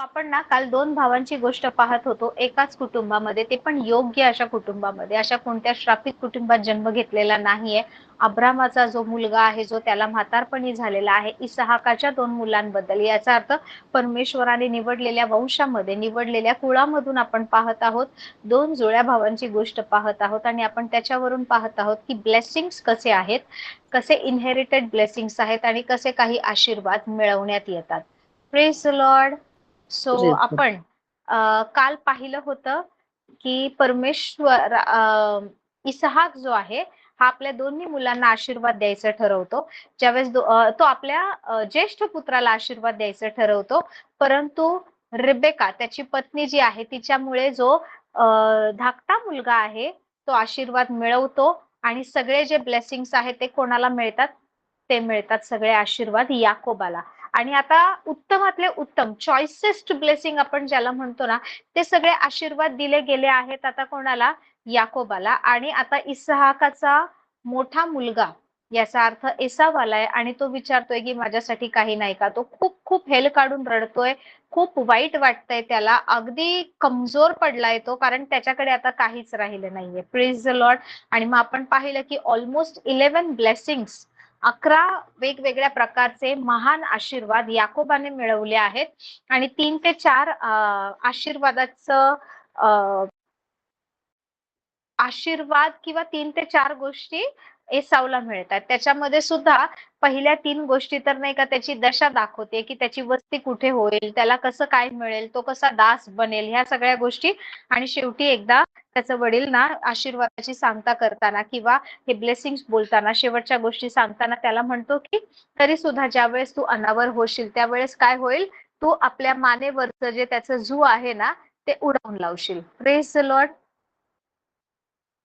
आपण ना काल दोन भावांची गोष्ट पाहत होतो एकाच कुटुंबामध्ये, ते पण योग्य अशा कुटुंबामध्ये. अशा कोणत्या श्रापित कुटुंबात जन्म घेतलेला नाहीये. अब्रामाचा जो मुलगा आहे, जो त्याला म्हातारपणी झालेला आहे, इसहाकाच्या दोन मुलांबद्दल. याचा अर्थ परमेश्वराने निवडलेल्या वंशामध्ये, निवडलेल्या कुळामधून आपण पाहत आहोत. दोन जुळ्या भावांची गोष्ट पाहत आहोत आणि आपण त्याच्यावरून पाहत आहोत की ब्लेसिंग्स कसे आहेत, कसे इनहेरिटेड ब्लेसिंग्स आहेत आणि कसे काही आशीर्वाद मिळवण्यात येतात. Praise the Lord. So Praise आपण काल पाहिलं होतं की परमेश्वर इसहाक जो आहे हा आपल्या दोन्ही मुलांना आशीर्वाद द्यायचं ठरवतो. ज्यावेळेस तो आपल्या ज्येष्ठ पुत्राला आशीर्वाद द्यायचं ठरवतो, परंतु रिबेका त्याची पत्नी जी आहे तिच्यामुळे जो धाकटा मुलगा आहे तो आशीर्वाद मिळवतो आणि सगळे जे ब्लेसिंग्स आहेत ते कोणाला मिळतात? ते मिळतात सगळे आशीर्वाद याकोबाला. आणि आता उत्तमातले उत्तम चॉईसेस्ट ब्लेसिंग आपण ज्याला म्हणतो ना, ते सगळे आशीर्वाद दिले गेले आहेत आता कोणाला? याकोबाला. आणि आता इसहाकाचा मोठा मुलगा, याचा अर्थ एसाव आलाय आणि तो विचारतोय की माझ्यासाठी काही नाही का? तो खूप खूप हेल काढून रडतोय, खूप वाईट वाटतंय त्याला, अगदी कमजोर पडलाय तो, कारण त्याच्याकडे आता काहीच राहिलं नाहीये. Praise the Lord. आणि मग आपण पाहिलं की ऑलमोस्ट 11 ब्लेसिंग्स, 11 वेगवेगळ्या प्रकारचे महान आशीर्वाद याकोबाने मिळवले आहेत. आणि 3 ते 4 आशीर्वादाचं आशीर्वाद किंवा 3 ते 4 गोष्टी एसावला मिळतात. त्याच्यामध्ये सुद्धा पहिल्या 3 गोष्टी तर नाही का त्याची दशा दाखवते की त्याची वस्ती कुठे होईल, त्याला कसं काय मिळेल, तो कसा दास बनेल, ह्या सगळ्या गोष्टी. आणि शेवटी एकदा त्याचं वडील ना आशीर्वादाची सांगता करताना किंवा हे ब्लेसिंग्स बोलताना, शेवटच्या गोष्टी सांगताना त्याला म्हणतो की तरी सुद्धा ज्यावेळेस तू अनावर होशील त्यावेळेस काय होईल? तू आपल्या मानेवरचं जे त्याचं जू आहे ना ते उडवून लावशील. Praise the Lord.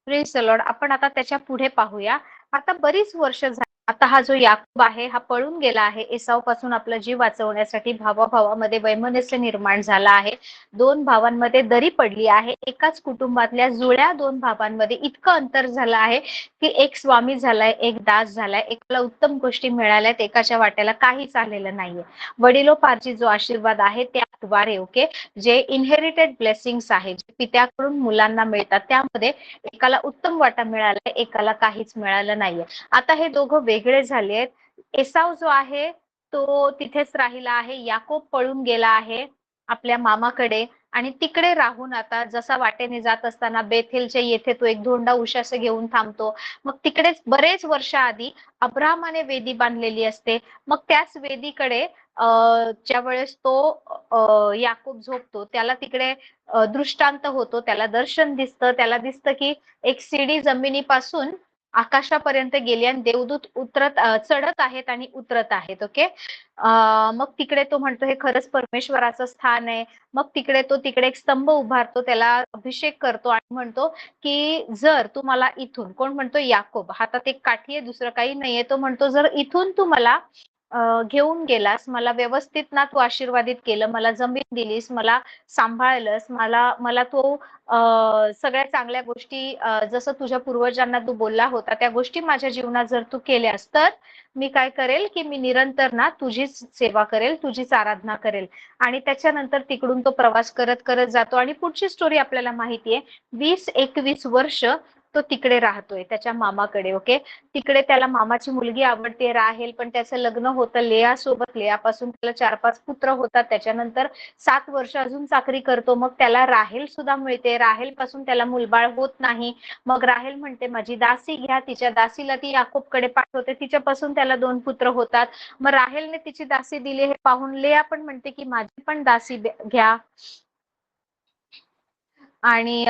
Praise the Lord. आपण आता त्याच्या पुढे पाहूया. आता बरीच वर्ष झाली. आता हा जो याकूब आहे हा पळून गेला आहे एसाव पासून आपला जीव वाचवण्यासाठी. भावाभावामध्ये वैमनस्य निर्माण झाला आहे. दोन भावांमध्ये दरी पडली आहे. एकाच कुटुंबातल्या जुळ्या दोन भावांमध्ये इतकं अंतर झालं आहे की एक स्वामी झालाय, एक दास झालाय. एकाला उत्तम गोष्टी मिळाल्यात, एकाच्या वाट्याला काहीच आलेलं नाहीये. वडिलोपार्जित जो आशीर्वाद आहे त्याद्वारे ओके, जे इनहेरिटेड ब्लेसिंग्स आहेत, जे पित्याकडून मुलांना मिळतात, त्यामध्ये एकाला उत्तम वाटा मिळालाय, एकाला काहीच मिळालं नाहीये. आता हे दोघं वेगळे झाले आहेत. एसाव जो आहे तो तिथेच राहिला आहे. याकोब पळून गेला आहे आपल्या मामाकडे आणि तिकडे राहून आता जसा वाटेने जात असताना बेथेलच्या येथे तो एक धोंडा उशास घेऊन थांबतो. मग तिकडेच बरेच वर्ष आधी अब्राहमाने वेदी बांधलेली असते. मग त्याच वेदीकडे ज्या वेळेस तो याकूब झोपतो त्याला तिकडे दृष्टांत होतो, त्याला दर्शन दिसतं. त्याला दिसतं की एक सीडी जमिनीपासून आकाशापर्यंत गेली आणि देवदूत चढत आहेत आणि उतरत आहेत. ओके. मग तिकडे तो म्हणतो हे खरंच परमेश्वराचं स्थान आहे. मग तिकडे एक स्तंभ उभारतो, त्याला अभिषेक करतो आणि म्हणतो की जर तू मला इथून, कोण म्हणतो? याकोब. हातात एक काठी आहे, दुसरं काही नाहीये. तो म्हणतो जर इथून तू मला घेऊन गेलास, मला व्यवस्थित ना तू आशीर्वादित केलं, मला जमीन दिलीस, मला सांभाळलंस, मला तू सगळ्या चांगल्या गोष्टी जसं तुझ्या पूर्वजांना तू बोलला होता त्या गोष्टी माझ्या जीवनात जर तू केल्यास, तर मी काय करेल की मी निरंतर ना तुझीच सेवा करेल, तुझीच आराधना करेल. आणि त्याच्यानंतर तिकडून तो प्रवास करत करत जातो आणि पुढची स्टोरी आपल्याला माहितीये. 20-21 वर्ष तो तिकडे राहतोय त्याच्या मामाकडे. ओके. तिकडे त्याला मामाची मुलगी आवडते राहेल, पण त्याचं लग्न होतं लेया सोबत. लेयापासून त्याला 4-5 पुत्र होतात. त्याच्यानंतर 7 वर्ष अजून चाकरी करतो. मग त्याला राहेल सुद्धा मिळते. राहेल पासून त्याला मुलबाळ होत नाही. मग राहेल म्हणते माझी दासी घ्या. तिच्या दासीला ती याकूबकडे पाठवते. तिच्यापासून त्याला 2 पुत्र होतात. मग राहेलने तिची दासी दिली हे पाहून लेया पण म्हणते की माझी पण दासी घ्या. आणि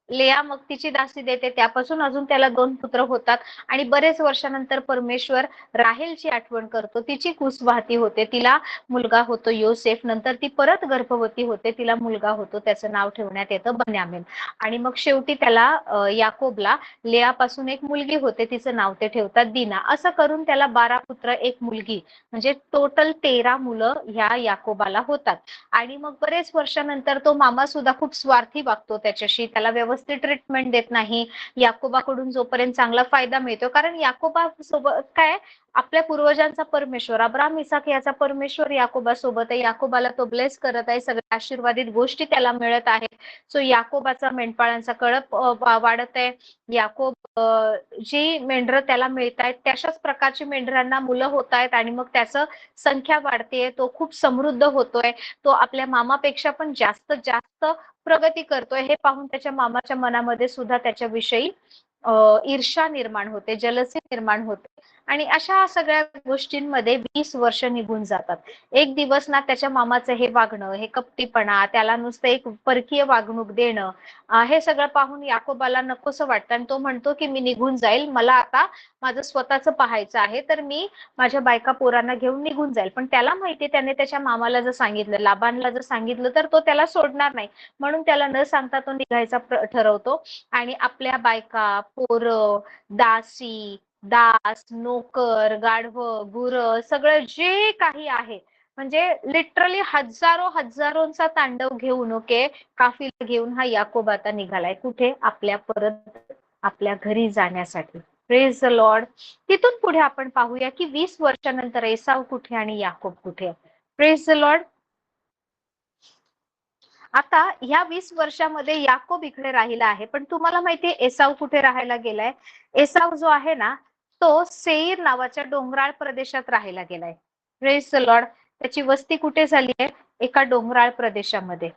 लेया मग तिची दासी देते. त्यापासून अजून त्याला 2 पुत्र होतात. आणि बरेच वर्षानंतर परमेश्वर राहेलची आठवण करतो. तिची कुस वाहती होते. तिला मुलगा होतो योसेफ. नंतर ती परत गर्भवती होते. तिला मुलगा होतो. त्याचं नाव ठेवण्यात येतं बन्यामीन. आणि मग शेवटी त्याला याकोबला लेयापासून एक मुलगी होते. तिचं नाव ते ठेवतात दीना. असं करून त्याला 12 पुत्र, एक मुलगी, म्हणजे टोटल 13 मुलं ह्या याकोबाला होतात. आणि मग बरेच वर्षानंतर तो मामा सुद्धा खूप स्वार्थी वागतो त्याच्याशी. त्याला व्यवस्थित व्यवस्थित ट्रीटमेंट देत नाही, याकोबाकडून जोपर्यंत चांगला फायदा मिळतो, कारण याकोबा सोबत काय, आपल्या पूर्वजांचा परमेश्वर अब्राहम इसाक याचा परमेश्वर याकोबा सोबत आहे, याकोबाला तो ब्लेस करत आहे, सगळ्या आशीर्वादित गोष्टी त्याला मिळत आहेत. सो याकोबाचा मेंढपाळांचा कळप वाढत आहे. याकोब जी मेंढरं त्याला मिळत आहेत तशाच प्रकारची मेंढरांना मुलं होत आहेत आणि मग त्याचं संख्या वाढतेय, तो खूप समृद्ध होतोय, तो आपल्या मामापेक्षा पण जास्त जास्त प्रगती करतोय. हे पाहून त्याच्या मामाच्या मनामध्ये सुद्धा त्याच्याविषयी ईर्ष्या निर्माण होते, जलसी निर्माण होते आणि अशा सगळ्या गोष्टींमध्ये 20 वर्ष निघून जातात. एक दिवस ना त्याच्या मामाचं हे वागणं, हे कपटीपणा, त्याला नुसतं एक परकीय वागणूक देणं, हे सगळं पाहून याकोबाला नकोसं वाटतं आणि तो म्हणतो की मी निघून जाईल, मला आता माझं स्वतःचं पाहायचं आहे, तर मी माझ्या बायका पोरांना घेऊन निघून जाईल. पण त्याला माहितीये, त्याने त्याच्या मामाला जर सांगितलं, लाबानला जर सांगितलं तर तो त्याला सोडणार नाही, म्हणून त्याला न सांगता तो निघायचा ठरवतो आणि आपल्या बायका, पोरं, दासी, दास, नोकर, गाढवं, गुरं सगळं जे काही आहे, म्हणजे लिटरली हजारो हजारोंचा तांडव घेऊन, ओके, काफिला घेऊन हा याकोब आता निघालाय. कुठे? परत आपल्या घरी जाण्यासाठी. Praise the Lord. तिथून पुढे आपण पाहूया की 20 वर्षानंतर एसाव कुठे आणि याकोब कुठे. Praise the Lord. आता ह्या 20 वर्षामध्ये याकोब इकडे राहिला आहे, पण तुम्हाला माहितीये एसाव कुठे राहायला गेलाय? एसाव जो आहे ना, तो सेईर नावाच्या डोंगराळ प्रदेशात राहायला गेलाय. Praise the Lord. त्याची वस्ती कुठे झाली आहे? एका डोंगराळ प्रदेशामध्ये.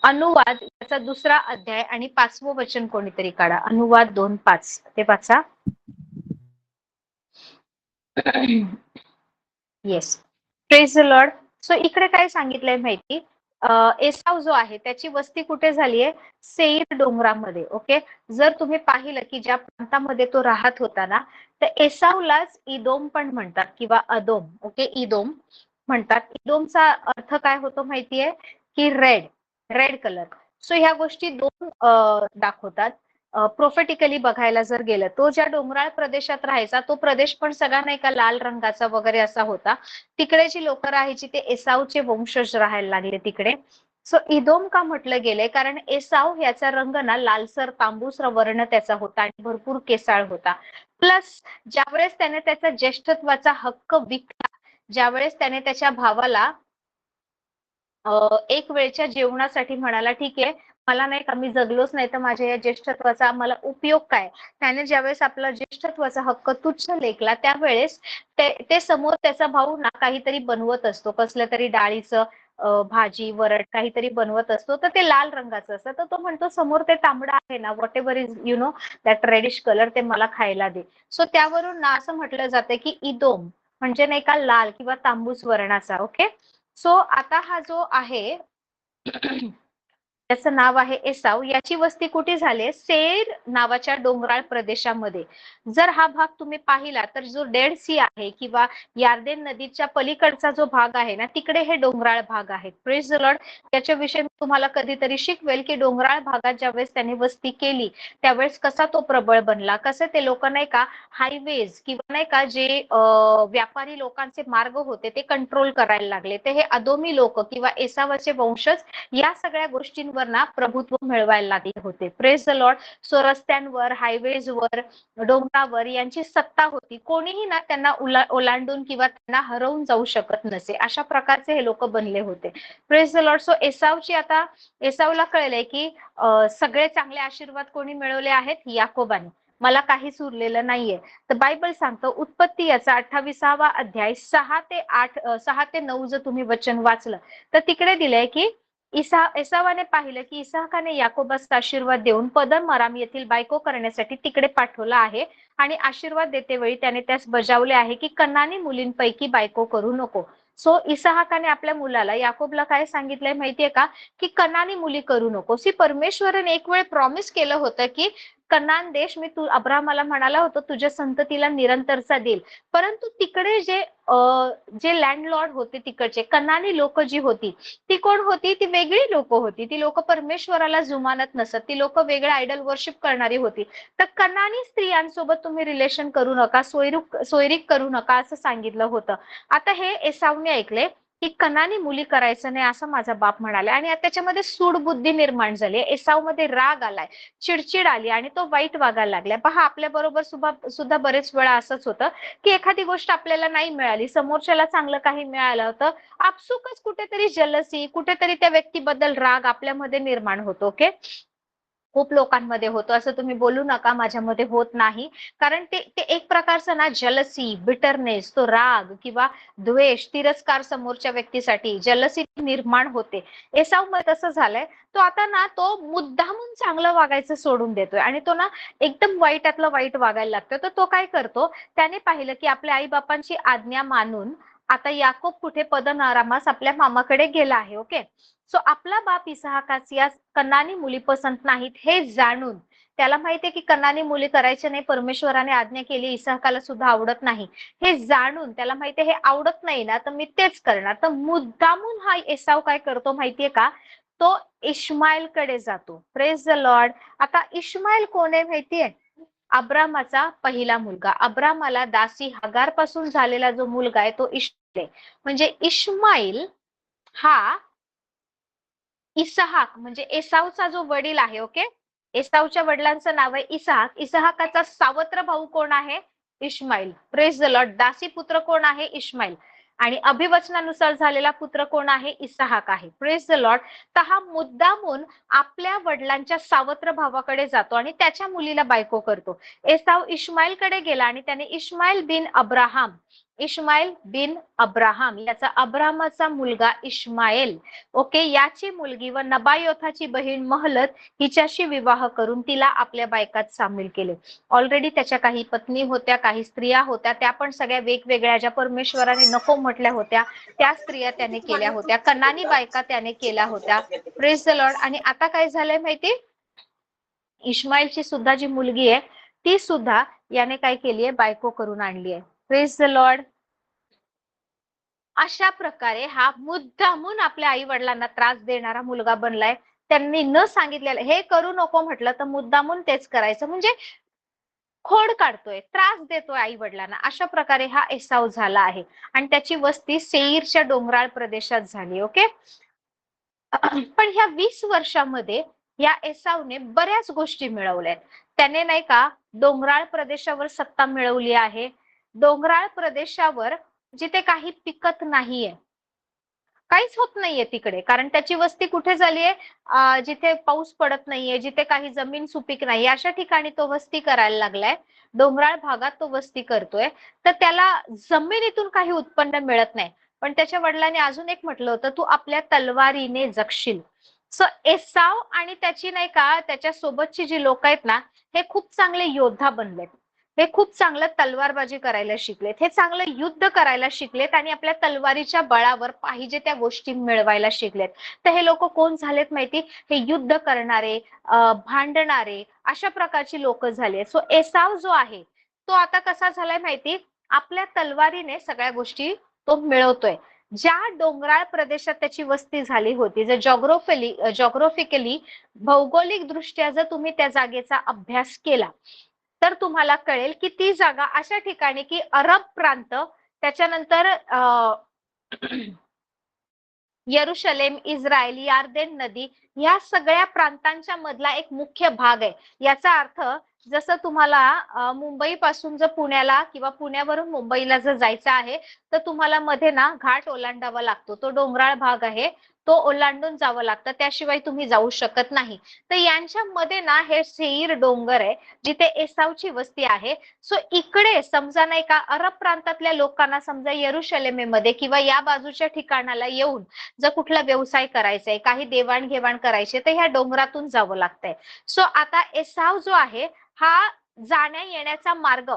अनुवाद याचा दुसरा अध्याय आणि 5वं वचन कोणीतरी काढा. अनुवाद 2:5 ते वाचा. Yes. Praise the Lord. So इकडे काय सांगितलंय माहिती? एसाव जो आहे त्याची वस्ती कुठे झालीये? सेईर डोंगरामध्ये. ओके. जर तुम्ही पाहिलं की ज्या प्रांतामध्ये तो राहत होता ना, तर एसावलाच इदोम पण म्हणतात किंवा अदोम. ओके, इदोम म्हणतात. इदोमचा अर्थ काय होतो माहितीये? की रेड, रेड कलर. सो ह्या गोष्टी दोन दाखवतात. प्रोफेटिकली बघायला जर गेलं, तो ज्या डोंगराळ प्रदेशात राहायचा तो प्रदेश पण सगळा नाही का लाल रंगाचा वगैरे असा होता. तिकडे जी लोक राहायची ते एसावचे वंशज राहायला लागले तिकडे. सो इदोम का म्हटलं गेलंय? कारण एसाव याचा रंग ना लालसर तांबूस वर्ण त्याचा होता आणि भरपूर केसाळ होता. प्लस ज्यावेळेस त्याने त्याचा ज्येष्ठत्वाचा हक्क विकला, ज्यावेळेस त्याने त्याच्या भावाला एक वेळच्या जेवणासाठी म्हणाला, ठीक आहे, मला नाही का, मी जगलोच नाही तर माझ्या या ज्येष्ठत्वाचा मला उपयोग काय? त्याने ज्यावेळेस आपला ज्येष्ठत्वाचा हक्क तुच्छ लेखला, त्यावेळेस ते समोर त्याचा भाऊ ना काहीतरी बनवत असतो, कसल्या तरी डाळीचं भाजी, वरण काहीतरी बनवत असतो, तर ते लाल रंगाचं असतं. तर तो म्हणतो, समोर ते तांबडं आहे ना, whatever is that reddish colour, ते मला खायला दे. सो त्यावरून ना असं म्हटलं जातं की इदोम म्हणजे नाही का लाल किंवा तांबूस वर्णाचा. ओके. सो आता हा जो आहे त्याचं नाव आहे एसाव. याची वस्ती कुठे झाली? सेर नावाच्या डोंगराळ प्रदेशामध्ये. जर हा भाग तुम्ही पाहिला तर जो डेड सी आहे किंवा यार्देन नदीच्या पलीकडचा जो भाग आहे ना, तिकडे हे डोंगराळ भाग आहेत. Praise the Lord. त्याच्याविषयी मी तुम्हाला कधीतरी शिकवेल की डोंगराळ भागात ज्यावेळेस त्याने वस्ती केली त्यावेळेस कसा तो प्रबळ बनला, कसे ते लोक नाही का हायवेज किंवा नाही का जे व्यापारी लोकांचे मार्ग होते ते कंट्रोल करायला लागले. ते हे अदोमी लोक किंवा एसावाचे वंशज या सगळ्या गोष्टींवर ना प्रभुत्व मिळवायला लागले होते. Praise the Lord. सो रस्त्यांवर, हायवेजवर, डोंगरावर यांची सत्ता होती. कोणीही ना त्यांना ओलांडून किंवा त्यांना हरवून जाऊ शकत नसे, अशा प्रकारचे हे लोक बनले होते. Praise the Lord. सो एसावची आता एसावला कळलंय की सगळे चांगले आशीर्वाद कोणी मिळवले आहेत? याकोबाने. मला काहीच उरलेलं नाहीये. तर बायबल सांगतं, उत्पत्ती याचा 28वा अध्याय 6 ते 9 जर तुम्ही वचन वाचलं तर तिकडे दिलंय की एसावाने पाहिलं की इसाकाने याकोबाचा आशीर्वाद देऊन पदन अराम येथील बायको करण्यासाठी तिकडे पाठवला आहे आणि आशीर्वाद देतेवेळी त्याने त्यास बजावले आहे की कनानी मुलींपैकी बायको करू नको. सो इसाहाकाने आपल्या मुलाला याकोबला काय सांगितलंय माहितीये का? की कनानी मुली करू नको. परमेश्वराने एक वेळ प्रॉमिस केलं होतं की कनान देश मी अब्राहमाला म्हणाला होतो तुझ्या संततीला निरंतरचा देईल, परंतु तिकडे जे लँडलॉर्ड होते तिकडचे कनानी लोक जी होती ती कोण होती? ती वेगळी लोक होती. ती लोक परमेश्वराला जुमानत नसत, ती लोक वेगळ्या आयडल वर्शिप करणारी होती. तर कनानी स्त्रियांसोबत तुम्ही रिलेशन करू नका, सोयरीक करू नका असं सांगितलं होतं. आता हे एसावने ऐकले की कनानी मुली करायचं नाही असं माझा बाप म्हणाले, आणि त्याच्यामध्ये सूडबुद्धी निर्माण झाली. एसावमध्ये राग आलाय, चिडचिड आली आणि तो वाईट वागायला लागलाय. पहा, आपल्या बरोबर सुद्धा बरेच वेळा असंच होतं की एखादी गोष्ट आपल्याला नाही मिळाली, समोरच्याला चांगलं काही मिळालं होतं, आपसुकच कुठेतरी जलसी, कुठेतरी त्या व्यक्तीबद्दल राग आपल्यामध्ये निर्माण होतो. ओके, खूप लोकांमध्ये होतो. असं तुम्ही बोलू नका माझ्यामध्ये होत नाही, कारण ते ते एक प्रकारचं ना जलसी, बिटरनेस, तो राग किंवा द्वेष, तिरस्कार समोरच्या व्यक्तीसाठी जलसी निर्माण होते. एसाव मध्ये तसं झालंय. तो आता ना तो मुद्दामून चांगलं वागायचं सोडून देतोय आणि तो ना एकदम वाईटातलं वाईट वागायला लागतोय. तर तो काय करतो, त्याने पाहिलं की आपल्या आई बापांची आज्ञा मानून आता याकोब कुठे पदनारामास आपल्या मामाकडे गेला आहे. ओके, सो आपला बाप इसहाकास या कनानी मुली पसंत नाहीत हे जाणून, त्याला माहितीये की कनानी मुली करायचे नाही, परमेश्वराने आज्ञा केली, इसहाकाला सुद्धा आवडत नाही, हे जाणून त्याला माहितीये हे आवडत नाही ना तर मी तेच करणार. तर मुद्दामून हा एसाव काय करतो माहितीये का, तो इश्माईल कडे जातो. Praise the Lord. आता इश्माईल कोण आहे माहितीये? अब्रामाचा पहिला मुलगा. अब्रामाला दासी हगार पासून झालेला जो मुलगा आहे तो इश्माईल आहे. म्हणजे इश्माईल हा इसहाक म्हणजे एसावचा जो वडील आहे. ओके, एसावच्या वडिलांचं नाव आहे इसहाक. इसहाकाचा सावत्र भाऊ कोण आहे? इश्माईल. Praise the Lord. दासी पुत्र कोण आहे? इश्माईल. आणि अभिवचनानुसार झालेला पुत्र कोण आहे? इसहाक आहे. Praise the Lord. तर हा मुद्दामून आपल्या वडिलांच्या सावत्र भावाकडे जातो आणि त्याच्या मुलीला बायको करतो. एसाव इश्माईल कडे गेला आणि त्याने इश्माईल बिन अब्राहाम याचा अब्राहामाचा मुलगा इश्माईल, ओके, याची मुलगी व नबायोथाची बहीण महलत हिच्याशी विवाह करून तिला आपल्या बायकात सामील केले. ऑलरेडी त्याच्या काही पत्नी होत्या, काही स्त्रिया होत्या, त्या पण सगळ्या वेगवेगळ्या, ज्या परमेश्वराने नको म्हटल्या होत्या त्या स्त्रिया त्याने केल्या होत्या, कनानी बायका त्याने केल्या होत्या. Praise the Lord. आणि आता काय झालंय माहिती, इश्माईलची सुद्धा जी मुलगी आहे ती सुद्धा याने काय केली आहे, बायको करून आणली आहे. Praise the Lord. अशा प्रकारे हा मुद्दामून आपल्या आई वडिलांना त्रास देणारा मुलगा बनलाय. त्यांनी न सांगितलेलं हे करू नको म्हटलं तर मुद्दामून तेच करायचं, म्हणजे खोड काढतोय, त्रास देतोय आई वडिलांना. अशा प्रकारे हा एसाव झाला आहे आणि त्याची वस्ती सेईरच्या डोंगराळ प्रदेशात झाली. ओके, पण ह्या 20 वर्षामध्ये या एसावने बऱ्याच गोष्टी मिळवल्यात. त्याने नाही का डोंगराळ प्रदेशावर सत्ता मिळवली आहे. डोंगराळ प्रदेशावर जिथे काही पिकत नाहीये, काहीच होत नाहीये तिकडे, कारण त्याची वस्ती कुठे झालीये, जिथे पाऊस पडत नाहीये, जिथे काही जमीन सुपीक नाही, अशा ठिकाणी तो वस्ती करायला लागलाय. डोंगराळ भागात तो वस्ती करतोय. तर त्याला जमिनीतून काही उत्पन्न मिळत नाही. पण त्याच्या वडिलांनी अजून एक म्हटलं होतं, तू आपल्या तलवारीने जगशील. सो एसाव आणि त्याची नाही का त्याच्या सोबतची जी लोक आहेत ना, हे खूप चांगले योद्धा बनलेत. हे खूप चांगलं तलवारबाजी करायला शिकलेत, हे चांगलं युद्ध करायला शिकलेत आणि आपल्या तलवारीच्या बळावर पाहिजे त्या गोष्टी मिळवायला शिकलेत. तर हे लोक कोण झालेत माहिती? हे युद्ध करणारे, भांडणारे, अशा प्रकारची लोक झाले. सो एसाव जो आहे तो आता कसा झालाय माहिती, आपल्या तलवारीने सगळ्या गोष्टी तो मिळवतोय. ज्या डोंगराळ प्रदेशात त्याची वस्ती झाली होती, जर जॉग्राफिकली भौगोलिक दृष्ट्या जर तुम्ही त्या जागेचा अभ्यास केला तर तुम्हाला कळेल की ती जागा अशा ठिकाणी की अरब प्रांत, त्याच्यानंतर यरुशलेम, इस्रायल, यार्देन नदी, या सगळ्या प्रांतांच्या मधला एक मुख्य भाग आहे. याचा अर्थ जसं तुम्हाला मुंबई पासून जर पुण्याला किंवा पुण्यावरून मुंबईला जर जायचं आहे तर तुम्हाला मध्ये ना घाट ओलांडावा लागतो, तो डोंगराळ भाग आहे, तो ओलांडून जावं लागतं, त्याशिवाय तुम्ही जाऊ शकत नाही. तर यांच्यामध्ये ना हे सेईर डोंगर आहे जिथे एसावची वस्ती आहे. सो इकडे समजा नाही का अरब प्रांतातल्या लोकांना समजा यरुशलेमेमध्ये किंवा या बाजूच्या ठिकाणाला येऊन जर कुठला व्यवसाय करायचा आहे, काही देवाणघेवाण करायची, तर ह्या डोंगरातून जावं लागतंय. सो आता एसाव जो आहे हा जाण्या येण्याचा मार्ग,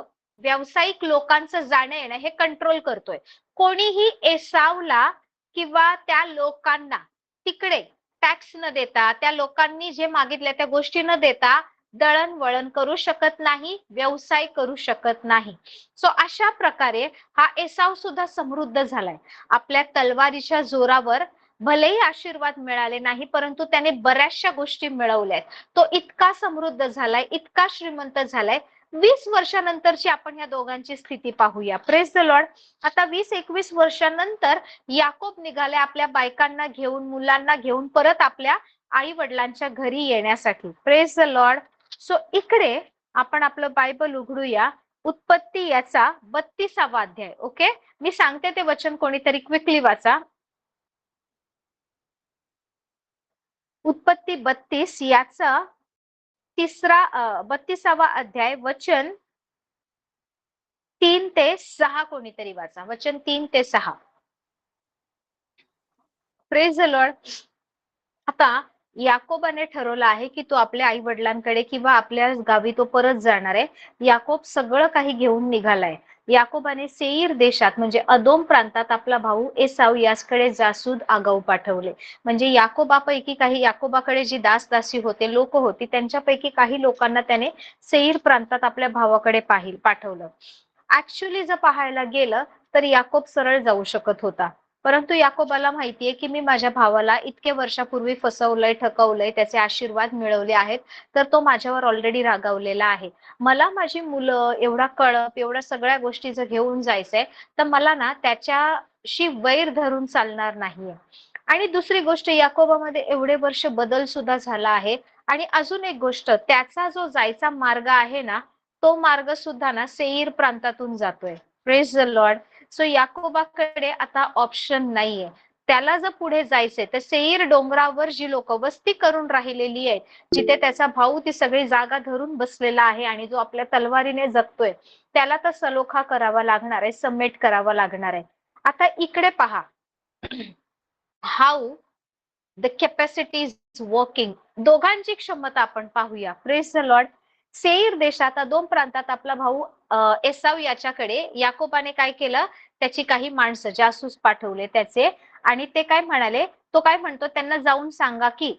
व्यावसायिक लोकांचं जाणं येणं हे कंट्रोल करतोय. कोणीही एसावला किंवा त्या लोकांना तिकडे टॅक्स न देता, त्या लोकांनी जे मागितले त्या गोष्टी न देता दळणवळण करू शकत नाही, व्यवसाय करू शकत नाही. सो अशा प्रकारे हा एसाव सुद्धा समृद्ध झालाय. आपल्या तलवारीच्या जोरावर भलेही आशीर्वाद मिळाले नाही, परंतु त्याने बऱ्याचशा गोष्टी मिळवल्यात. तो इतका समृद्ध झालाय, इतका श्रीमंत झालाय. 20 वर्षानंतरची आपण या दोघांची स्थिती पाहूया. Praise the Lord. आता 20-21 वर्षानंतर याकोब निघाले आपल्या बायकांना घेऊन, मुलांना घेऊन परत आपल्या आई वडिलांच्या घरी येण्यासाठी. Praise the Lord. सो इकडे आपण आपलं बायबल उघडूया. उत्पत्ती याचा 32वा अध्याय. ओके, मी सांगते ते वचन कोणीतरी क्विकली वाचा. उत्पत्ती 32 याचा 32वा अध्याय वचन 3 ते 6 कोणीतरी वाचा. वचन 3 ते 6. Praise the Lord. आता याकोबाने ठरवलं आहे की तो आपल्या आई वडिलांकडे किंवा आपल्या गावी तो परत जाणार आहे. याकोब सगळं काही घेऊन निघालाय. याकोबाने सेईर देशात म्हणजे अदोम प्रांतात आपला भाऊ एसाव यासकडे जासूद आगाऊ पाठवले. म्हणजे याकोबापैकी काही, याकोबाकडे जी दासदासी होते, लोक होती, त्यांच्यापैकी काही लोकांना त्याने सेईर प्रांतात आपल्या भावाकडे पाठवलं. ऍक्च्युली जर पाहायला गेलं तर याकोब सरळ जाऊ शकत होता, परंतु याकोबाला माहितीये की मी माझ्या भावाला इतके वर्षापूर्वी फसवलंय, ठकवलंय, त्याचे आशीर्वाद मिळवले आहेत, तर तो माझ्यावर ऑलरेडी रागावलेला आहे. मला माझी मुलं, एवढा कळप, एवढ्या सगळ्या गोष्टी जर घेऊन जायचंय तर मला ना त्याच्याशी वैर धरून चालणार नाहीये. आणि दुसरी गोष्ट, याकोबामध्ये एवढे वर्ष बदल सुद्धा झाला आहे. आणि अजून एक गोष्ट, त्याचा जो जायचा मार्ग आहे ना, तो मार्ग सुद्धा ना सेईर प्रांतातून जातोय. Praise the Lord. सो याकोबाकडे आता ऑप्शन नाहीये. त्याला जर पुढे जायचंय तर सेईर डोंगरावर जी लोक वस्ती करून राहिलेली आहेत, जिथे त्याचा भाऊ ती सगळी जागा धरून बसलेला आहे आणि जो आपल्या तलवारीने जगतोय, त्याला तर सलोखा करावा लागणार आहे, सबमिट करावा लागणार आहे. आता इकडे पहा, how the capacity is working. दोघांची क्षमता आपण पाहूया. Praise the Lord. सेईर देशात अदोम प्रांतात आपला भाऊ एसाव याच्याकडे याकोबाने काय केलं, त्याची काही माणसं जासूस पाठवले त्याचे. आणि ते काय म्हणाले, तो काय म्हणतो, त्यांना जाऊन सांगा की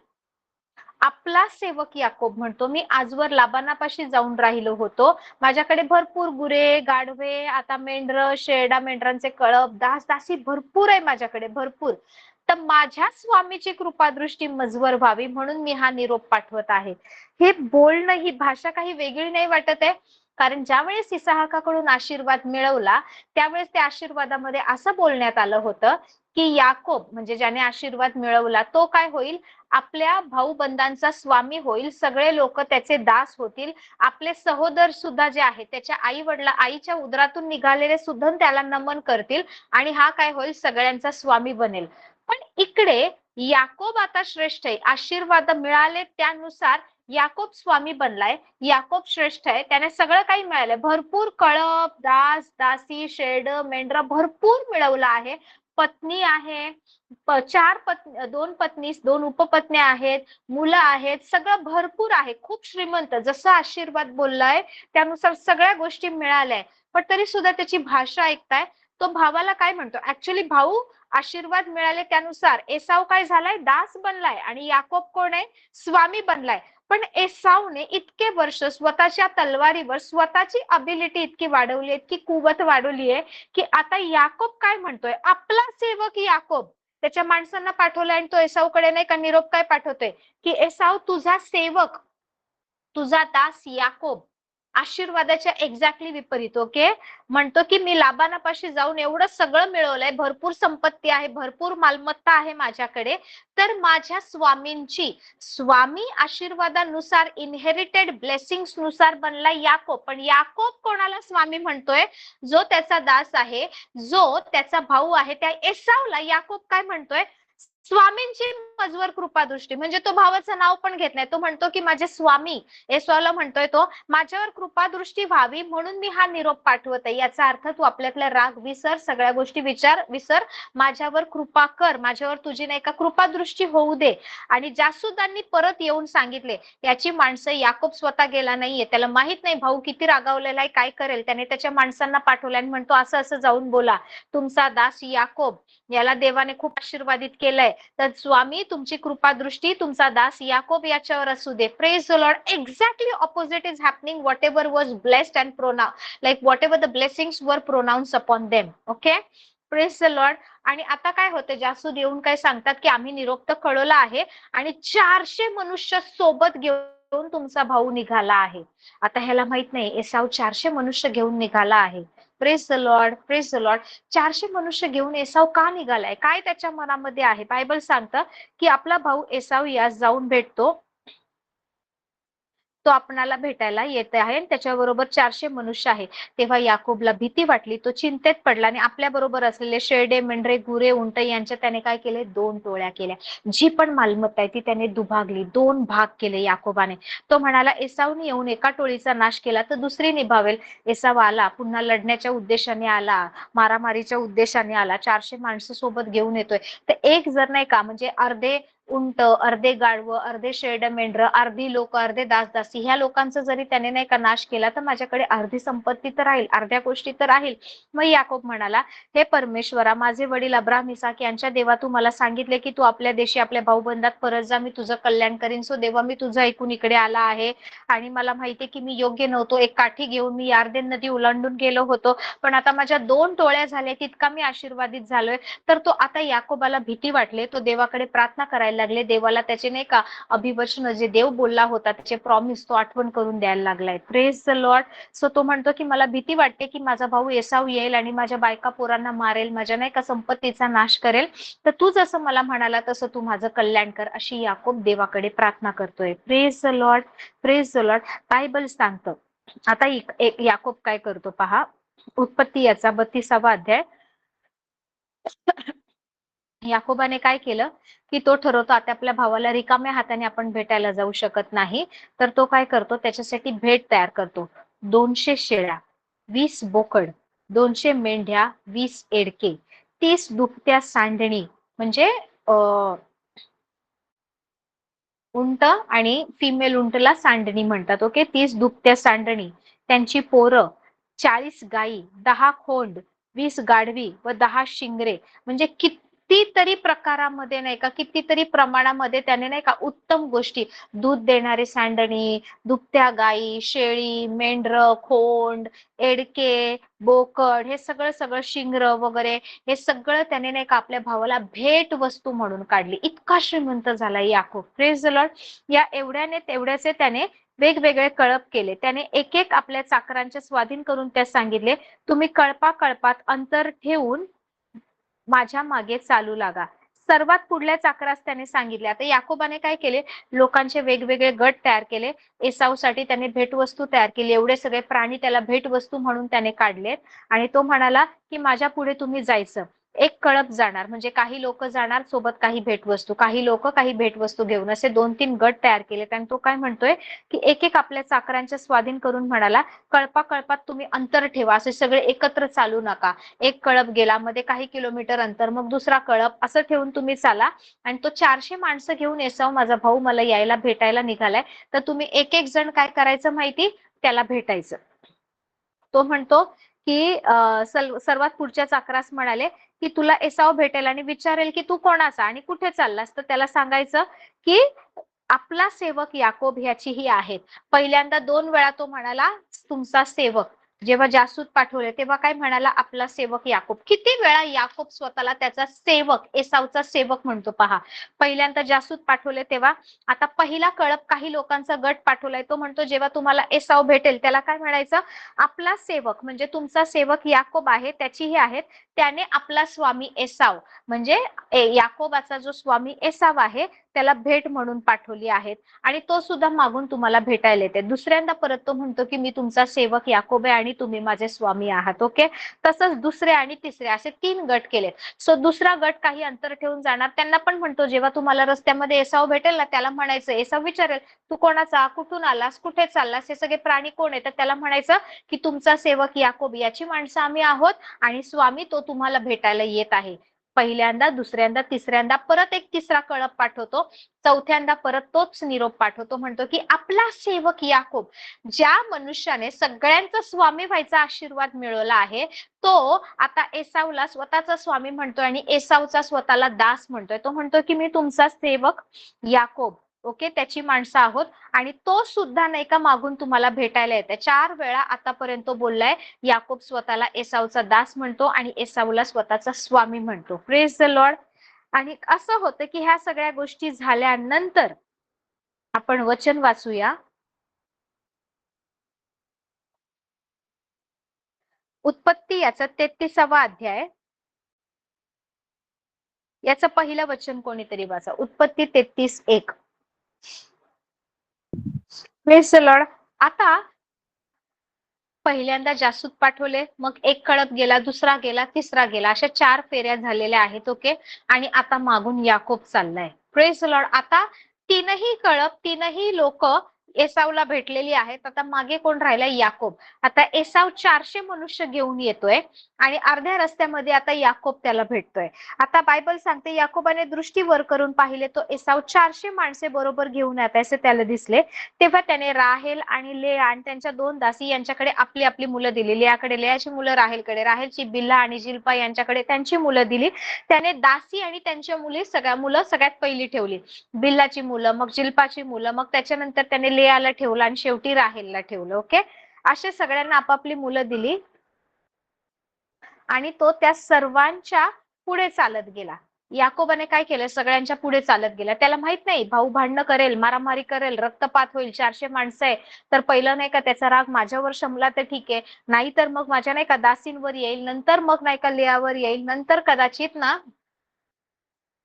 आपला सेवक याकोब म्हणतो, मी आजवर लाबानापाशी जाऊन राहिलो होतो, माझ्याकडे भरपूर गुरे, गाढवे, आता मेंढर, शेरडा मेंढरांचे कळप, दास दासी भरपूर आहे माझ्याकडे, भरपूर. तर माझ्या स्वामीची कृपादृष्टी मजवर व्हावी म्हणून मी हा निरोप पाठवत आहे. हे बोलणं, ही भाषा काही वेगळी नाही वाटत आहे? कारण ज्यावेळेस इसाहाकाकडून आशीर्वाद मिळवला, त्यावेळेस त्या आशीर्वादामध्ये असं बोलण्यात आलं होतं की याकोब म्हणजे ज्याने आशीर्वाद मिळवला तो काय होईल, आपल्या भाऊबंधांचा स्वामी होईल, सगळे लोक त्याचे दास होतील, आपले सहोदर सुद्धा जे आहेत त्याच्या आईच्या उदरातून निघालेले सुद्धा त्याला नमन करतील आणि हा काय होईल, सगळ्यांचा स्वामी बनेल. पण इकडे याकोब आता श्रेष्ठ आहे, आशीर्वाद मिळाले त्यानुसार याकोब स्वामी बनलाय, याकोब श्रेष्ठ आहे, त्याने सगळं काही मिळालंय, भरपूर कळप, दास दासी, शेड मेंढरा भरपूर मिळवलं आहे, पत्नी आहे, 2 पत्नी, 2 उपपत्न्या आहेत, मुलं आहेत, सगळं भरपूर आहे, खूप श्रीमंत, जसं आशीर्वाद बोललाय त्यानुसार सगळ्या गोष्टी मिळाल्या. पण तरी सुद्धा त्याची भाषा ऐकताय, तो भावाला काय म्हणतो, ऍक्च्युली भाऊ आशीर्वाद मिळाले त्यानुसार एसाव काय झालाय, दास बनलाय आणि याकोब कोण आहे, स्वामी बनलाय. पण एसावने इतके वर्ष स्वतःच्या तलवारीवर स्वतःची अबिलिटी इतकी वाढवली, इतकी कुवत वाढवली आहे की आता याकोब काय म्हणतोय, आपला सेवक याकोब त्याच्या माणसांना पाठवलाय आणि तो एसावकडे नाही का निरोप काय पाठवतोय की एसाव तुझा सेवक, तुझा दास याकोब आशीर्वादाच्या एक्झॅक्टली विपरीत. ओके, म्हणतो की मी लाबानापाशी जाऊन एवढं सगळं मिळवलंय, भरपूर संपत्ती आहे, भरपूर मालमत्ता आहे माझ्याकडे, तर माझ्या स्वामींची, स्वामी आशीर्वादानुसार इनहेरिटेड ब्लेसिंग्स नुसार बनला याकोब. पण याकोब कोणाला स्वामी म्हणतोय, जो त्याचा दास आहे, जो त्याचा भाऊ आहे, त्या एसावला याकोब काय म्हणतोय, स्वामींची मजवर कृपादृष्टी. म्हणजे तो भावाचं नाव पण घेत नाही, तो म्हणतो की माझे स्वामी, एसावला म्हणतोय तो, माझ्यावर कृपादृष्टी व्हावी म्हणून मी हा निरोप पाठवत आहे. याचा अर्थ तू आपल्यातला राग विसर, सगळ्या गोष्टी विसर, माझ्यावर कृपा कर, माझ्यावर तुझी नाही का कृपादृष्टी होऊ दे. आणि जासूदांनी परत येऊन सांगितले, याची माणसं, याकोब स्वतः गेला नाहीये, त्याला माहित नाही भाऊ किती रागावलेला आहे, काय करेल, त्याने त्याच्या माणसांना पाठवले आणि म्हणतो असं असं जाऊन बोला, तुमचा दास याकोब याला देवाने खूप आशीर्वादित केलंय, तर स्वामी तुमची कृपादृष्टी तुमचा दास याकोब याच्यावर असू दे. Praise the Lord. Exactly opposite is happening. Whatever was blessed and like whatever the blessings were pronounced upon them. Okay, praise the Lord. आणि आता काय होते, जासूद येऊन काय सांगतात की आम्ही निरोप तर कळवला आहे आणि 400 मनुष्य सोबत घेऊन तुमचा भाऊ निघाला आहे. आता ह्याला माहित नाही एसाव 400 मनुष्य घेऊन निघाला आहे. Praise the Lord, praise the Lord. 400 मनुष्य घेऊन एसाव का निघालाय, काय त्याच्या मनामध्ये आहे? बायबल सांगतं की आपला भाऊ एसाव यास जाऊन भेटतो, तो आपणाला भेटायला येत आहे आणि त्याच्याबरोबर 400 मनुष्य आहे. तेव्हा याकोबला भीती वाटली, तो चिंतेत पडला आणि आपल्या बरोबर असलेले शेळडे, मेंढरे, गुरे, उंट यांच्या त्याने काय केले, 2 टोळ्या केल्या. जी पण मालमत्ता आहे ती त्याने दुभागली, 2 भाग केले याकोबाने. तो म्हणाला एसावने येऊन एका टोळीचा नाश केला तर दुसरी निभावेल. एसाव आला, पुन्हा लढण्याच्या उद्देशाने आला, मारामारीच्या उद्देशाने आला, 400 माणसं सोबत घेऊन येतोय. तर एक जर नाही का, म्हणजे अर्धे उंट, अर्धे गाढवं, अर्धे शेरड मेंढर, अर्धी लोक, अर्धे दासदासी, ह्या लोकांचा जरी त्याने नाही का नाश केला तर माझ्याकडे अर्धी संपत्ती तर राहील, अर्ध्या गोष्टी तर राहील. मग याकोब म्हणाला, हे परमेश्वरा, माझे वडील अब्राहम, इसाक यांच्या देवा, तू मला सांगितले की तू आपल्या देशी आपल्या भाऊबंदात परत जा, मी तुझं कल्याण करीन. सो देवा, मी तुझं ऐकून इकडे आला आहे आणि मला माहितीये की मी योग्य नव्हतो. एक काठी घेऊन मी यार्देन नदी ओलांडून गेलो होतो, पण आता माझ्या 2 टोळ्या झाल्या, तितका मी आशीर्वादित झालोय. तर तो आता याकोबाला भीती वाटले, तो देवाकडे प्रार्थना करायला लागले. देवाला त्याचे नाही का अभिवचन, जे देव बोलला होता त्याचे प्रॉमिस, तो आठवण करून द्यायला लागलाय. Praise the Lord. सो तो म्हणतो की मला भीती वाटते की माझा भाऊ एसाव येईल आणि माझ्या बायका पोरांना मारेल, माझ्या नाही का संपत्तीचा नाश करेल. तर तू जसं मला म्हणाला तसं तू माझं कल्याण कर, अशी याकोब देवाकडे प्रार्थना करतोय. Praise the Lord, praise the Lord. Bible सांगतं आता एक याकोब काय करतो पहा. उत्पत्ती याचा 32वा अध्याय. याकोबाने काय केलं की तो ठरवतो आता आपल्या भावाला रिकाम्या हाताने आपण भेटायला जाऊ शकत नाही. तर तो काय करतो, त्याच्यासाठी भेट तयार करतो. 200 शेळ्या, 20 बोकड, 200 मेंढ्या, 20 एडके, 30 दुभत्या सांडणी, म्हणजे उंट आणि फिमेल उंटला सांडणी म्हणतात. ओके, 30 दुभत्या सांडणी, त्यांची पोरं, 40 गायी, 10 खोंड, 20 गाढवी व 10 शिंगरे. म्हणजे कितीतरी प्रकारामध्ये नाही का, कितीतरी प्रमाणामध्ये त्याने नाही का उत्तम गोष्टी, दूध देणारी सांडणी, दुभत्या गायी, शेळी, मेंढर, खोंड, एडके, बोकड, हे सगळं सगळं शिंगर वगैरे, हे सगळं त्याने नाही का आपल्या भावाला भेट वस्तू म्हणून काढली. इतका श्रीमंत झाला याकोब. Praise the Lord. या एवढ्याने तेवढ्याचे त्याने वेगवेगळे कळप केले. त्याने एक एक आपल्या चाकरांचे स्वाधीन करून त्या सांगितले, तुम्ही कळपा कळपात अंतर ठेवून माझ्या मागे चालू लागा. सर्वात पुढल्या चाकरास त्याने सांगितले. आता याकोबाने काय केले, लोकांचे वेगवेगळे गट तयार केले. एसावसाठी त्याने भेटवस्तू तयार केली. एवढे सगळे प्राणी त्याला भेटवस्तू म्हणून त्याने काढले आणि तो म्हणाला की माझ्या पुढे तुम्ही जायचं. एक कळप जाणार, म्हणजे काही लोक जाणार सोबत काही भेटवस्तू, काही लोक काही भेटवस्तू घेऊन, असे 2-3 गट तयार केले. आणि तो काय म्हणतोय की एक एक आपल्या चाकरांच्या स्वाधीन करून म्हणाला, कळपा कळपात तुम्ही अंतर ठेवा, असे सगळे एकत्र चालू नका. एक कळप गेला, मध्ये काही किलोमीटर अंतर, मग दुसरा कळप, असं ठेवून तुम्ही चाला. आणि तो 400 माणसं घेऊन एसाव माझा भाऊ मला यायला भेटायला निघालाय, तर तुम्ही एक एक जण काय करायचं माहिती, त्याला भेटायचं. तो म्हणतो की सर्वात पुढच्या चाकरास म्हणाले की तुला एसाव भेटेल आणि विचारेल की तू कोणाचा आणि कुठे चाललास, तर त्याला सांगायचं की आपला सेवक याकोब ह्याची ही आहेत. पहिल्यांदा 2 वेळा तो म्हणाला तुमचा सेवक. जेव्हा जासूद पाठवले तेव्हा काय म्हणाला, आपला सेवक याकोब. किती वेळा याकोब स्वतःला त्याचा सेवक, एसावचा सेवक म्हणतो पहा. पहिल्यांदा जासूद पाठवले तेव्हा. आता पहिला कळप काही लोकांचा गट पाठवलाय, तो म्हणतो जेव्हा तुम्हाला एसाव भेटेल त्याला काय म्हणायचं, आपला सेवक, म्हणजे तुमचा सेवक याकोब आहे, त्याचीही आहेत, त्याने आपला स्वामी एसाव, म्हणजे याकोबाचा जो स्वामी एसाव आहे त्याला भेट म्हणून पाठवली आहेत आणि तो सुद्धा मागून तुम्हाला भेटायला येते. दुसऱ्यांदा परत तो म्हणतो की मी तुमचा सेवक याकोब आहे आणि तुम्ही माझे स्वामी आहात. ओके, तसंच दुसरे आणि तिसरे असे 3 गट केलेत. सो दुसरा गट काही अंतर ठेवून जाणार, त्यांना पण म्हणतो जेव्हा तुम्हाला रस्त्यामध्ये एसाव भेटेल ना, त्याला म्हणायचं, एसाव विचारेल तू कोणाचा, कुठून आलास, कुठे चाललास, हे सगळे प्राणी कोण आहेत, तर त्याला म्हणायचं की तुमचा सेवक याकोब याची माणसं आम्ही आहोत आणि स्वामी तो तुम्हाला भेटायला येत आहे. पहिल्यांदा, दुसऱ्यांदा, तिसऱ्यांदा परत एक तिसरा कळप पाठवतो. चौथ्यांदा परत तोच निरोप पाठवतो. म्हणतो की आपला सेवक याकोब, ज्या मनुष्याने सगळ्यांचा स्वामी व्हायचा आशीर्वाद मिळवला आहे, तो आता एसावला स्वतःचा स्वामी म्हणतोय आणि एसावचा स्वतःला दास म्हणतोय. तो म्हणतोय की मी तुमचा सेवक याकोब, ओके, त्याची माणसं आहोत आणि तो सुद्धा नाही का मागून तुम्हाला भेटायला येते. 4 वेळा आतापर्यंत बोललाय. याकोब स्वतःला एसावचा दास म्हणतो आणि एसावला स्वतःचा स्वामी म्हणतो. Praise the Lord. आणि असं होतं की ह्या सगळ्या गोष्टी झाल्यानंतर आपण वचन वाचूया. उत्पत्ती याचा 33वा अध्याय, याचं पहिलं वचन कोणीतरी वाचा. उत्पत्ती 33:1. Praise the Lord. आता पहिल्यांदा जासूद पाठवले, मग एक कळप गेला, दुसरा गेला, तिसरा गेला, अशा 4 फेऱ्या झालेल्या आहेत. ओके. आणि आता मागून याकोब चाललाय. Praise the Lord. आता तीनही कळप, तीनही लोक एसावला भेटलेली आहेत. आता मागे कोण राहिलाय? याकोब. आता एसाव 400 मनुष्य घेऊन येतोय आणि अर्ध्या रस्त्यामध्ये आता याकोब त्याला भेटतोय. आता बायबल सांगते याकोबाने दृष्टी वर करून पाहिले, तो एसाव 400 माणसे बरोबर घेऊन येत असे त्याला दिसले. तेव्हा त्याने राहेल आणि लेया आणि त्यांच्या 2 दासी यांच्याकडे आपली आपली मुलं दिली. लेयाकडे लेयाची मुलं, राहेलकडे राहेलची बिल्हा आणि जिल्पा यांच्याकडे त्यांची मुलं दिली. त्याने दासी आणि त्यांच्या मुलं सगळ्यात पहिली ठेवली. बिल्हाची मुलं, मग जिल्पाची मुलं, मग त्याच्यानंतर त्याने लेयाला ठेवलं आणि शेवटी राहेलला ठेवलं. ओके. असे सगळ्यांना आपापली मुलं दिली आणि तो त्या सर्वांच्या पुढे चालत गेला. याकोबाने काय केलं? सगळ्यांच्या पुढे चालत गेला. त्याला माहित नाही भाऊ भांडणं करेल, मारामारी करेल, रक्तपात होईल, 400 माणसं आहे, तर पहिलं नाही का त्याचा राग माझ्यावर शमला तर ठीक आहे, नाही तर मग माझ्या नाही का दासींवर येईल, नंतर मग नाही का लेयावर येईल, नंतर कदाचित ना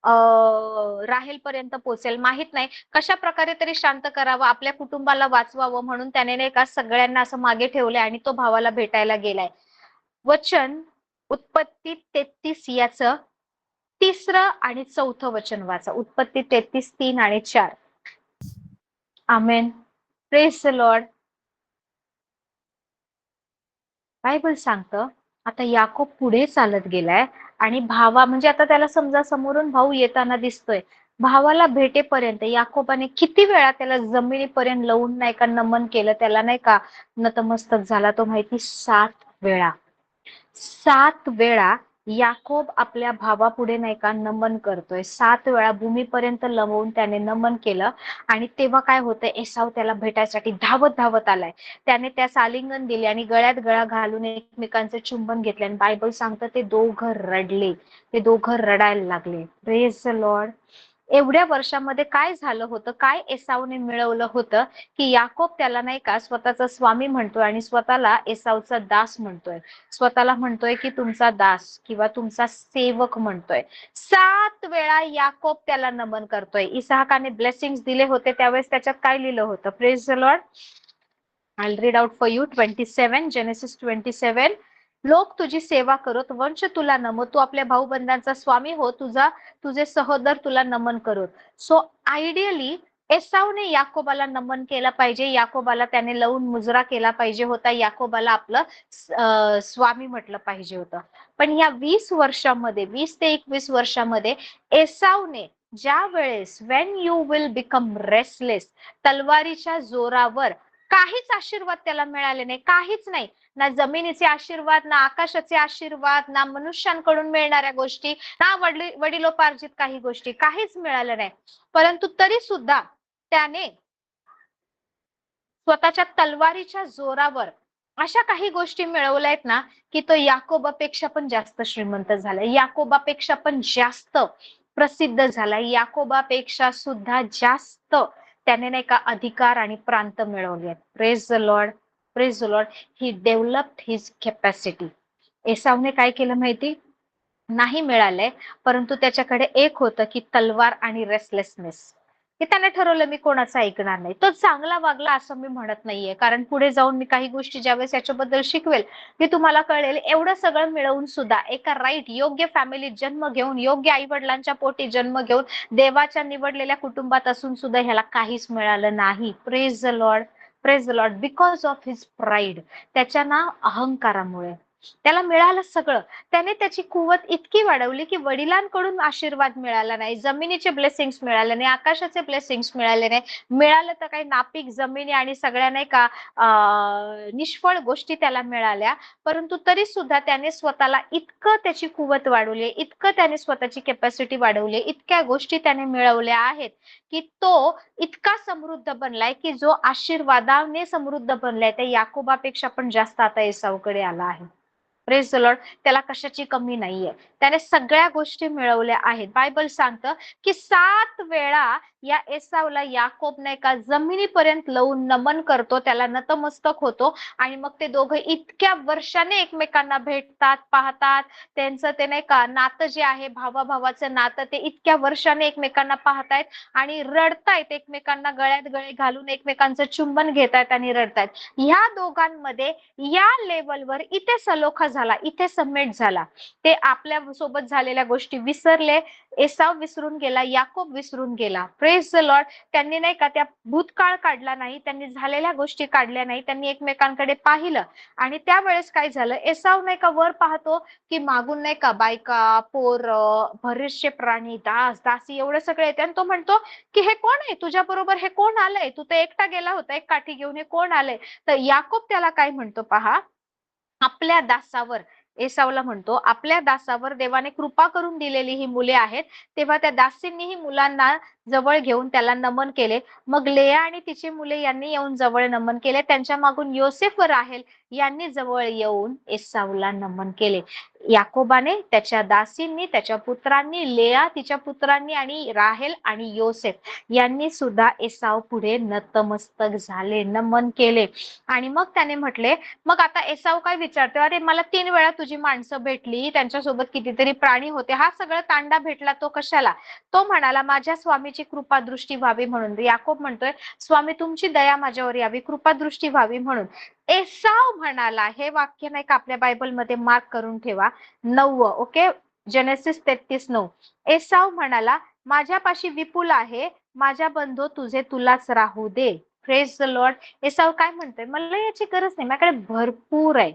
राहेल पर्यंत पोहोचेल, माहित नाही. कशा प्रकारे तरी शांत करावं, आपल्या कुटुंबाला वाचवावं म्हणून त्याने नाही का सगळ्यांना असं मागे ठेवलंय आणि तो भावाला भेटायला गेलाय. वचन उत्पत्ती 33 याचं 3रं आणि 4थं वचन वाचा. उत्पत्ती 33, 3 आणि 4. Amen. Praise the Lord. Bible सांगतं आता याकोब पुढे चालत गेलाय आणि भावा म्हणजे आता त्याला समजा समोरून भाऊ येताना दिसतोय. भावाला भेटेपर्यंत याकोबाने किती वेळा त्याला जमिनीपर्यंत लावून नाही का नमन केलं, त्याला नाही का नतमस्तक झाला तो माहिती? 7 वेळा. 7 वेळा याकोब आपल्या भावापुढे नाही का नमन करतोय. 7 वेळा भूमीपर्यंत लवून त्याने नमन केलं आणि तेव्हा काय होतंय? एसाव त्याला भेटायसाठी धावत धावत आलाय. त्याने त्यास आलिंगन दिले आणि गळ्यात गळा घालून एकमेकांचे चुंबन घेतले आणि बायबल सांगतं ते दोघं रडले. ते दोघं रडायला लागले. Praise the Lord. एवढ्या वर्षामध्ये काय झालं होतं? काय एसावने मिळवलं होतं की याकोब त्याला नाही का स्वतःचा स्वामी म्हणतोय आणि स्वतःला एसावचा दास म्हणतोय. स्वतःला म्हणतोय की तुमचा दास किंवा तुमचा सेवक म्हणतोय. 7 वेळा याकोब त्याला नमन करतोय. इसाहाकाने ब्लेसिंग्स दिले होते त्यावेळेस त्याच्यात काय लिहिलं होतं? Praise the Lord. I'll read out for you 27, Genesis 27. लोक तुझी सेवा करत, वंश तुला नमो, तू आपल्या भाऊबंधांचा स्वामी हो, तुझे सहोदर तुला नमन करत. सो आयडियली एसावने याकोबाला नमन केलं पाहिजे, याकोबाला त्याने लावून मुजरा केला पाहिजे होता, याकोबाला आपलं स्वामी म्हटलं पाहिजे होतं. पण या 20 वर्षामध्ये, 20 ते 21 वर्षामध्ये एसावने ज्या वेळेस Wien you will become restless, तलवारीच्या जोरावर काहीच आशीर्वाद त्याला मिळाले नाही, काहीच नाही. ना जमिनीचे आशीर्वाद, ना आकाशाचे आशीर्वाद, ना मनुष्यांकडून मिळणाऱ्या गोष्टी, ना वडिलोपार्जित काही गोष्टी, काहीच मिळालं नाही. परंतु तरी सुद्धा त्याने स्वतःच्या तलवारीच्या जोरावर अशा काही गोष्टी मिळवल्या आहेत ना की तो याकोबापेक्षा पण जास्त श्रीमंत झालाय, याकोबापेक्षा पण जास्त प्रसिद्ध झालाय, याकोबापेक्षा सुद्धा जास्त त्याने नाही का अधिकार आणि प्रांत मिळवले. Praise the Lord. Praise the Lord. He developed his capacity. एसावने काय केलं माहिती? नाही मिळालंय, परंतु त्याच्याकडे एक होतं की तलवार आणि रेस्टलेसनेस. की त्याने ठरवलं मी कोणाचं ऐकणार नाही. तो चांगला वागला असं मी म्हणत नाहीये, कारण पुढे जाऊन मी काही गोष्टी ज्यावेळेस याच्याबद्दल शिकवेल ते तुम्हाला कळेल. एवढं सगळं मिळवून सुद्धा एका योग्य फॅमिलीत जन्म घेऊन, योग्य आई वडिलांच्या पोटी जन्म घेऊन, देवाच्या निवडलेल्या कुटुंबात असून सुद्धा ह्याला काहीच मिळालं नाही. Praise the Lord. Praise the Lord. Because of his pride. त्याच्या ना अहंकारामुळे. त्याला मिळालं सगळं. त्याने त्याची कुवत इतकी वाढवली की वडिलांकडून आशीर्वाद मिळाला नाही, जमिनीचे ब्लेसिंग्स मिळाले नाही, आकाशाचे ब्लेसिंग्स मिळाले नाही. मिळालं तर काही नापीक जमिनी आणि सगळ्या नाही का निष्फळ गोष्टी त्याला मिळाल्या. परंतु तरी सुद्धा त्याने स्वतःला इतकं त्याची कुवत वाढवली, इतकं त्याने स्वतःची कॅपॅसिटी वाढवली, इतक्या गोष्टी त्याने मिळवल्या आहेत की तो इतका समृद्ध बनलाय की जो आशीर्वादाने समृद्ध बनलाय त्या याकोबापेक्षा पण जास्त आता एसावकडे आला आहे. Praise the Lord. त्याला कशाची कमी नाहीये. त्याने सगळ्या गोष्टी मिळवल्या आहेत. बायबल सांगतं की 7 वेळा या एसावला याकोब नाही का जमिनीपर्यंत लावून नमन करतो, त्याला नतमस्तक होतो आणि मग ते दोघं इतक्या वर्षाने एकमेकांना भेटतात, पाहतात. त्यांचं ते नाही का नातं जे आहे भावाभावाचं नातं ते इतक्या वर्षाने एकमेकांना पाहतायत आणि रडतायत, एकमेकांना गळ्यात गळे घालून एकमेकांचं चुंबन घेतायत आणि रडतायत. ह्या दोघांमध्ये या लेवलवर इथे सलोखा झाला, इथे सबमिट झाला. ते आपल्या सोबत झालेल्या गोष्टी विसरले. एसाव विसरून गेला, याकोब विसरून गेला. Praise the Lord. त्यांनी नाही का त्या भूतकाळ काढला नाही, त्यांनी झालेल्या गोष्टी काढल्या नाही, त्यांनी एकमेकांकडे पाहिलं आणि त्यावेळेस काय झालं, एसाव नाही का वर पाहतो की मागून नाही का बायका, पोरं, बरेचसे प्राणी, दास दासी एवढं सगळं येते आणि तो म्हणतो की हे कोण आहे तुझ्या बरोबर, हे कोण आलंय, तू तर एकटा गेला होता एक काठी घेऊन, हे कोण आलंय. तर याकोब त्याला काय म्हणतो पहा, आपल्या दासावर, एसावला म्हणतो आपल्या दासावर देवाने कृपा करून दिलेली ही मुले आहेत. तेव्हा त्या दासींनी ही मुलांना जवळ घेऊन त्याला नमन केले. मग लेया आणि तिची मुले यांनी येऊन जवळ नमन केले. त्यांच्या मागून योसेफ व राहेल यांनी जवळ येऊन एसावला नमन केले. याकोबाने, त्याच्या दासींनी, त्याच्या पुत्रांनी, लेया तिच्या पुत्रांनी आणि राहेल आणि योसेफ यांनी सुद्धा एसाव पुढे नतमस्तक झाले, नमन केले. आणि मग त्याने म्हटले, मग आता एसाव काय विचारतो, अरे मला 3 वेळा तुझी माणसं भेटली, त्यांच्यासोबत कितीतरी प्राणी होते, हा सगळा तांडा भेटला तो कशाला. तो म्हणाला माझ्या स्वामीची कृपा दृष्टी व्हावी म्हणून. याकोब म्हणतोय स्वामी तुमची दया माझ्यावर यावी, कृपा दृष्टी व्हावी म्हणून. एसाव म्हणाला, हे वाक्य नाही का आपल्या बायबलमध्ये मार्क करून ठेवा, 9, ओके, जेनेसिस 33:9. एसाव म्हणाला माझ्यापाशी विपुल आहे, माझ्या बंधू तुझे तुलाच राहू दे. Praise the Lord. एसाव काय म्हणतोय, मला याची गरज नाही, माझ्याकडे भरपूर आहे.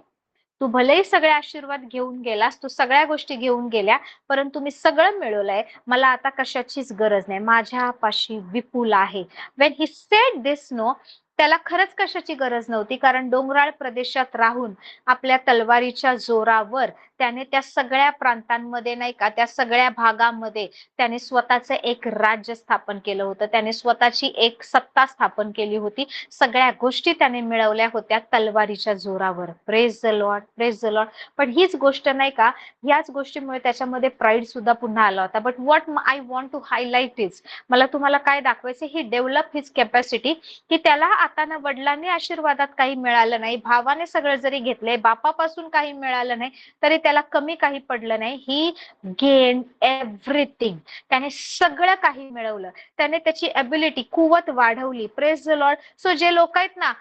तू भलेही सगळे आशीर्वाद घेऊन गेलास, तू सगळ्या गोष्टी घेऊन गेल्या, परंतु मी सगळं मिळवलंय, मला आता कशाचीच गरज नाही, माझ्यापाशी विपुल आहे. When he said this no, त्याला खरंच कशाची गरज नव्हती, कारण डोंगराळ प्रदेशात राहून आपल्या तलवारीच्या जोरावर त्याने त्या सगळ्या प्रांतांमध्ये नाही का, त्या सगळ्या भागामध्ये त्याने स्वतःचं एक राज्य स्थापन केलं होतं, त्याने स्वतःची एक सत्ता स्थापन केली होती. सगळ्या गोष्टी त्याने मिळवल्या होत्या तलवारीच्या जोरावर. Praise the Lord, praise the Lord. पण हीच गोष्ट नाही का, याच गोष्टीमुळे त्याच्यामध्ये प्राईड सुद्धा पुन्हा आला होता. But what I want to highlight is, मला तुम्हाला काय दाखवायचं, ही डेव्हलप हिज कॅपॅसिटी, की त्याला आता ना वडिलांनी आशीर्वादात काही मिळालं नाही, भावाने सगळं जरी घेतलंय, बापापासून काही मिळालं नाही, तरी त्याला कमी काही पडलं नाही. ही गेन एव्हरीथिंग. त्याने सगळं काही मिळवलं, त्याने त्याची एबिलिटी, कुवत वाढवली. Praise the Lord. सो जे लोक आहेत ना,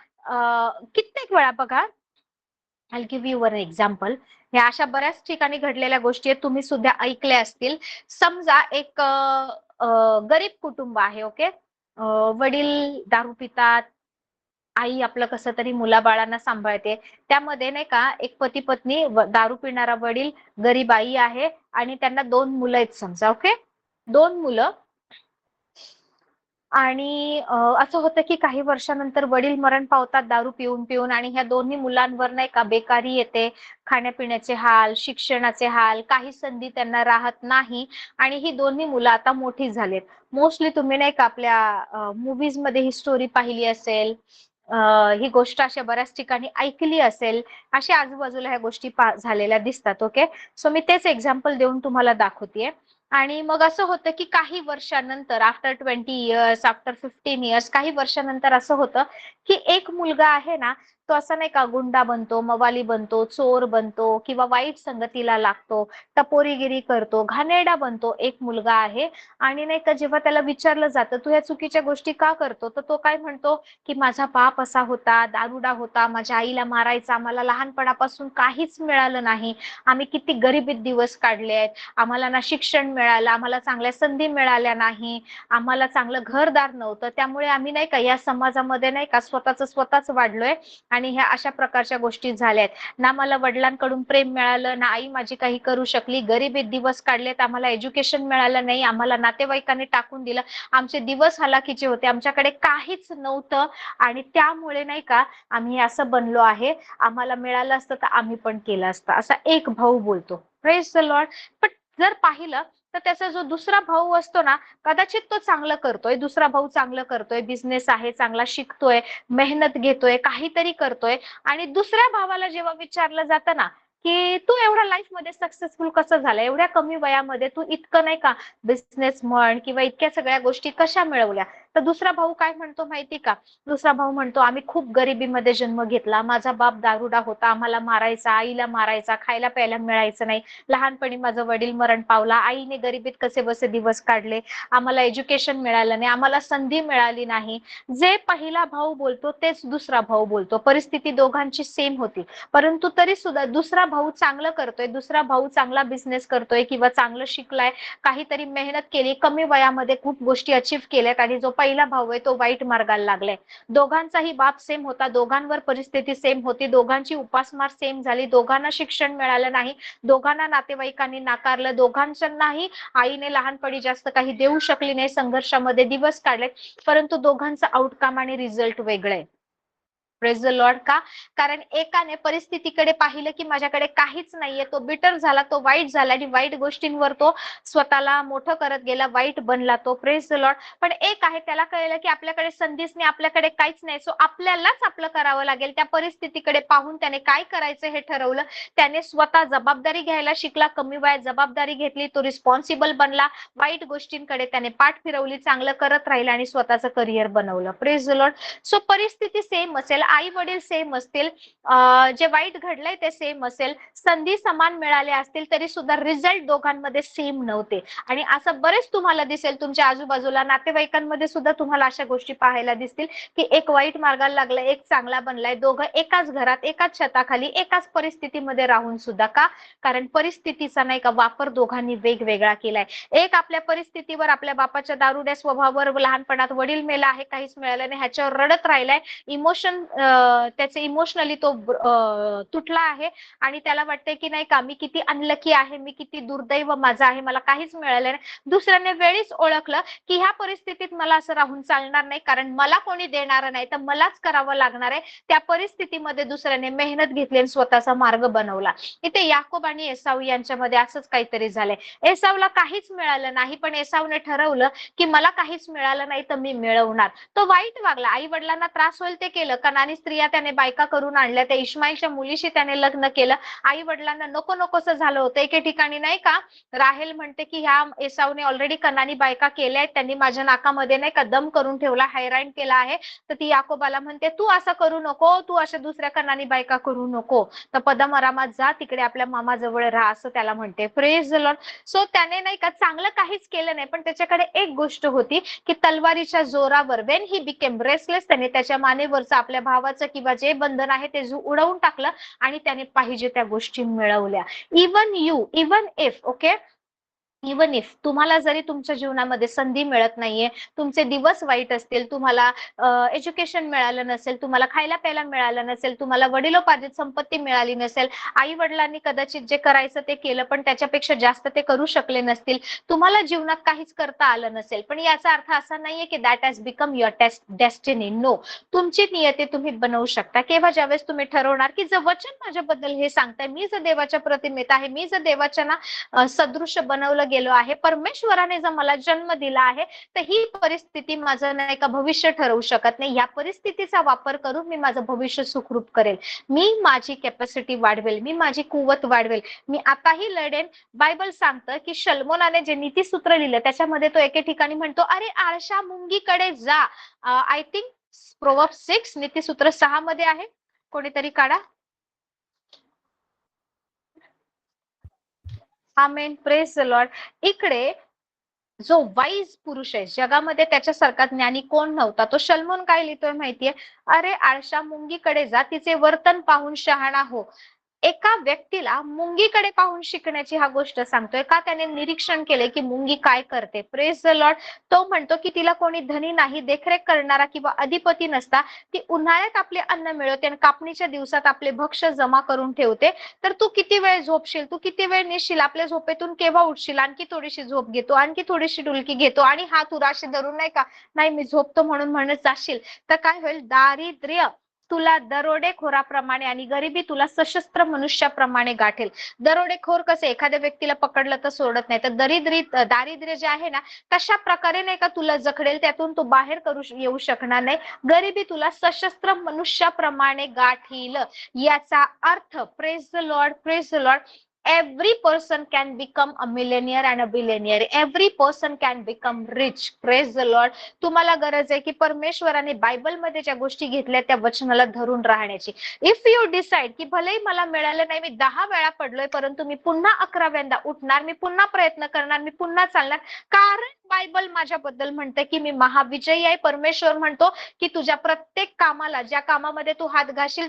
कित्येक वेळा बघा, I give you one example. ह्या अशा बऱ्याच ठिकाणी घडलेल्या गोष्टी आहेत, तुम्ही सुद्धा ऐकल्या असतील. समजा एक गरीब कुटुंब आहे, ओके, वडील दारू पितात, आई आपलं कसं तरी मुलाबाळांना सांभाळते. त्यामध्ये नाही का एक पती पत्नी, दारू पिणारा वडील, गरीब आई आहे आणि त्यांना 2 मुलं आहेत समजा, ओके, 2 मुलं. आणि असं होतं की काही वर्षानंतर वडील मरण पावतात दारू पिऊन पिऊन आणि ह्या दोन्ही मुलांवर नाही का बेकारी येते, खाण्यापिण्याचे हाल, शिक्षणाचे हाल, काही संधी त्यांना राहत नाही आणि ही दोन्ही मुलं आता मोठी झालेत. मोस्टली तुम्ही नाही का आपल्या मूवीज मध्ये ही स्टोरी पाहिली असेल, ही गोष्ट अशा बऱ्याच ठिकाणी ऐकली असेल, अशा आजूबाजूला ह्या गोष्टी झालेल्या दिसतात. ओके, सो मी तेच एक्झाम्पल देऊन तुम्हाला दाखवतेय. आणि मग असं होतं की काही वर्षानंतर, आफ्टर 20 इयर्स, आफ्टर 15 इयर्स, काही वर्षानंतर असं होतं की एक मुलगा आहे ना, तो असं नाही का गुंडा बनतो, मवाली बनतो, चोर बनतो किंवा वाईट संगतीला लागतो, टपोरीगिरी करतो, घाणेरडा बनतो. एक मुलगा आहे आणि नाही का जेव्हा त्याला विचारलं जातं तू ह्या चुकीच्या गोष्टी का करतो, तर तो काय म्हणतो की माझा बाप असा होता, दारुडा होता, माझ्या आईला मारायचा, आम्हाला लहानपणापासून काहीच मिळालं नाही, आम्ही किती गरिबीत दिवस काढले आहेत, आम्हाला ना शिक्षण मिळालं, आम्हाला चांगल्या संधी मिळाल्या नाही, आम्हाला चांगलं घरदार नव्हतं, त्यामुळे आम्ही नाही का या समाजामध्ये नाही का स्वतःच वाढलोय आणि ह्या अशा प्रकारच्या गोष्टी झाल्यात. ना मला वडिलांकडून प्रेम मिळालं, ना आई माझी काही करू शकली, गरिबीत दिवस काढलेत, आम्हाला एज्युकेशन मिळालं नाही, आम्हाला नातेवाईकांनी टाकून दिलं, आमचे दिवस हलाखीचे होते, आमच्याकडे काहीच नव्हतं आणि त्यामुळे नाही का आम्ही असं बनलो आहे. आम्हाला मिळालं असतं तर आम्ही पण केलं असतं, असा एक भाऊ बोलतो. Praise the Lord. पण जर पाहिलं तर त्याचा जो दुसरा भाऊ असतो ना, कदाचित तो चांगलं करतोय, दुसरा भाऊ चांगलं करतोय, बिझनेस आहे, चांगला शिकतोय, मेहनत घेतोय, काहीतरी करतोय आणि दुसऱ्या भावाला जेव्हा विचारलं जातं ना की तू एवढ्या लाईफ मध्ये सक्सेसफुल कसं झाला, एवढ्या कमी वयामध्ये तू इतकं नाही का बिझनेस म्हण किंवा इतक्या सगळ्या गोष्टी कशा मिळवल्या, तर दुसरा भाऊ काय म्हणतो माहिती का? दुसरा भाऊ म्हणतो, आम्ही खूप गरिबीमध्ये जन्म घेतला, माझा बाप दारुडा होता, आम्हाला मारायचा, आईला मारायचा, खायला प्यायला मिळायचं नाही, लहानपणी माझं वडील मरण पावला, आईने गरिबीत कसे बसे दिवस काढले, आम्हाला एज्युकेशन मिळालं नाही, आम्हाला संधी मिळाली नाही. जे पहिला भाऊ बोलतो तेच दुसरा भाऊ बोलतो. परिस्थिती दोघांची सेम होती, परंतु तरी सुद्धा दुसरा भाऊ चांगलं करतोय, दुसरा भाऊ चांगला बिझनेस करतोय किंवा चांगलं शिकलाय, काहीतरी मेहनत केली, कमी वयामध्ये खूप गोष्टी अचीव्ह केल्यात आणि जो पहिला भाऊ आहे तो वाईट मार्गाला लागलाय. दोघांचाही बाप सेम होता, दोघांवर परिस्थिती सेम होती, दोघांची उपासमार सेम झाली, दोघांना शिक्षण मिळालं नाही, दोघांना नातेवाईकांनी नाकारलं, दोघांच्यांनाही आईने लहानपणी जास्त काही देऊ शकली नाही, संघर्षामध्ये दिवस काढले, परंतु दोघांचं आउटकम आणि रिझल्ट वेगळे. Praise the Lord. का? कारण एकाने परिस्थितीकडे पाहिलं की माझ्याकडे काहीच नाहीये, तो बिटर झाला, तो वाईट झाला आणि वाईट गोष्टींवर तो स्वतःला मोठं करत गेला, वाईट बनला तो. Praise the Lord. पण एक आहे, त्याला कळलं की आपल्याकडे संधीच नाही, आपल्याकडे काहीच नाही, सो आपल्यालाच आपलं करावं लागेल. त्या परिस्थितीकडे पाहून त्याने काय करायचं हे ठरवलं, त्याने स्वतः जबाबदारी घ्यायला शिकला, कमी वयात जबाबदारी घेतली, तो रिस्पॉन्सिबल बनला, वाईट गोष्टींकडे त्याने पाठ फिरवली, चांगलं करत राहिला आणि स्वतःचं करिअर बनवलं. Praise the Lord. सो परिस्थिती सेम असेल, आई वडील सेम असतील, जे वाईट घडलंय ते सेम असेल, संधी समान मिळाल्या असतील तरी सुद्धा रिझल्ट दोघांमध्ये सेम नव्हते. आणि असं बरेच तुम्हाला दिसेल तुमच्या आजूबाजूला, नातेवाईकांमध्ये सुद्धा तुम्हाला अशा गोष्टी पाहायला दिसतील की एक वाईट मार्गाला लागला, एक चांगला बनलाय, दोघं एकाच घरात, एकाच छताखाली, एकाच परिस्थितीमध्ये राहून सुद्धा. का? कारण परिस्थितीचा नाही का वापर दोघांनी वेगवेगळा केलाय. एक आपल्या परिस्थितीवर, आपल्या बापाच्या दारुड्या स्वभावावर, लहानपणात वडील मेला आहे, काहीच मिळालं नाही, ह्याच्यावर रडत राहिलाय, इमोशन त्याचे इमोशनली तो तुटला आहे आणि त्याला वाटतंय की नाही का मी किती अनलकी आहे, मी किती दुर्दैव माझा आहे, मला काहीच मिळालं नाही. दुसऱ्याने वेळीच ओळखलं की ह्या परिस्थितीत मला असं राहून चालणार नाही, कारण मला कोणी देणार नाही, तर मलाच करावं लागणार आहे. त्या परिस्थितीमध्ये दुसऱ्याने मेहनत घेतली आणि स्वतःचा मार्ग बनवला. इथे याकोब आणि एसाव यांच्यामध्ये असंच काहीतरी झालंय. एसावला काहीच मिळालं नाही, पण एसावने ठरवलं की मला काहीच मिळालं नाही तर मी मिळवणार. तो वाईट वागला, आई वडिलांना त्रास होईल ते केलं, कनानी स्त्रिया त्याने बायका करून आणल्या, त्या इश्माईलच्या मुलीशी त्याने लग्न केलं, आई वडिलांना नको नकोसं झालं होतं. एके ठिकाणी नाही का राहेल म्हणते की ह्या एसावने ऑलरेडी कनानी बायका केल्या आहेत, त्यांनी माझ्या नाकामध्ये नाही का दम करून ठेवला, हैराण केला आहे, तर ती याकोबाला म्हणते तू असं करू नको, तू अशा दुसऱ्या कनानी बायका करू नको, तर पदम आरामात जा, तिकडे आपल्या मामाजवळ राहा, असं त्याला म्हणते. Praise the Lord. सो त्याने नाही का चांगलं काहीच केलं नाही, पण त्याच्याकडे एक गोष्ट होती की तलवारीच्या जोरावर वेन ही बिकेम रेसलेस, त्याने त्याच्या मानेवरचं आपल्या भावाचं किंवा जे बंधन आहे ते उडवून टाकलं आणि त्याने पाहिजे त्या गोष्टी मिळवल्या. Even if okay, even if तुम्हाला जरी तुमच्या जीवनामध्ये संधी मिळत नाहीये, तुमचे दिवस वाईट असतील, तुम्हाला एज्युकेशन मिळालं नसेल, तुम्हाला खायला प्यायला मिळालं नसेल, तुम्हाला वडिलोपार्जित संपत्ती मिळाली नसेल, आई वडिलांनी कदाचित जे करायचं ते केलं पण त्याच्यापेक्षा जास्त ते करू शकले नसतील, तुम्हाला जीवनात काहीच करता आलं नसेल, पण याचा अर्थ असा नाहीये की that has become your destiny. No, तुमची नियती तुम्ही बनवू शकता. केव्हा? ज्यावेळेस तुम्ही ठरवणार की जर वचन माझ्याबद्दल हे सांगताय, मी जर देवाच्या प्रतिमेत आहे, मी जर देवाच्या ना सदृश्य बनवलं गेलो आहे, परमेश्वराने जर मला जन्म दिला आहे, तर ही परिस्थिती माझं नाही का भविष्य ठरवू शकत नाही. या परिस्थितीचा वापर करून मी माझं भविष्य सुखरूप करेल, मी माझी कॅपॅसिटी वाढवेल, मी माझी कुवत वाढवेल, मी आताही लढेन. बायबल सांगतं की शल्मोनाने जे नीतिसूत्र लिहिलं त्याच्यामध्ये तो एके ठिकाणी म्हणतो, अरे आळशा मुंगीकडे जा. आय थिंक प्रोव्हर्ब्स 6 नीतिसूत्र 6 मध्ये आहे, कोणीतरी काढा. आमेन. Praise the Lord. इकडे जो वाईज पुरुष आहे जगामध्ये, त्याच्यासारखा ज्ञानी कोण नव्हता. तो शल्मोन काय लिहितोय माहितीये? अरे आळशा मुंगीकडे जा, तिचे वर्तन पाहून शहाणा हो. एका व्यक्तीला मुंगीकडे पाहून शिकण्याची हा गोष्ट सांगतोय का त्याने निरीक्षण केले की मुंगी काय करते. Praise the Lord. तो म्हणतो की तिला कोणी धनी नाही, देखरेख करणारा किंवा अधिपती नसता. ती उन्हाळ्यात आपले अन्न मिळवते आणि कापणीच्या दिवसात आपले भक्ष्य जमा करून ठेवते. तर तू किती वेळ झोपशील, तू किती वेळ निसशील, आपल्या झोपेतून केव्हा उठशील, आणखी थोडीशी झोप घेतो, आणखी थोडीशी डुलकी घेतो आणि हात उराशी धरून नाही का, नाही मी झोपतो म्हणून म्हणत जाशील तर काय होईल. दारिद्र्य तुला दरोडेखोराप्रमाणे आणि गरिबी तुला सशस्त्र मनुष्याप्रमाणे गाठेल. दरोडेखोर कसे एखाद्या व्यक्तीला पकडलं तर सोडत नाही, तर दारिद्र्य जे आहे ना तशा प्रकारे नाही का तुला जखडेल, त्यातून तू बाहेर येऊ शकणार नाही. गरिबी तुला सशस्त्र मनुष्याप्रमाणे गाठील. याचा अर्थ praise the Lord, praise the Lord. Every person can become a millionaire and a billionaire. Every person can become rich. Praise the Lord. तुम्हाला गरज आहे की परमेश्वराने बायबलमध्ये ज्या गोष्टी घेतल्या त्या वचनाला धरून राहण्याची. इफ यू डिसाइड की भलेही मला मिळालं नाही, मी 10 वेळा पडलोय, परंतु मी पुन्हा 11व्यांदा उठणार, मी पुन्हा प्रयत्न करणार, मी पुन्हा चालणार, कारण बायबल माझ्याबद्दल म्हणते की मी महाविजयी आहे. परमेश्वर म्हणतो की तुझ्या प्रत्येक कामाला, ज्या कामामध्ये तू हात घालशील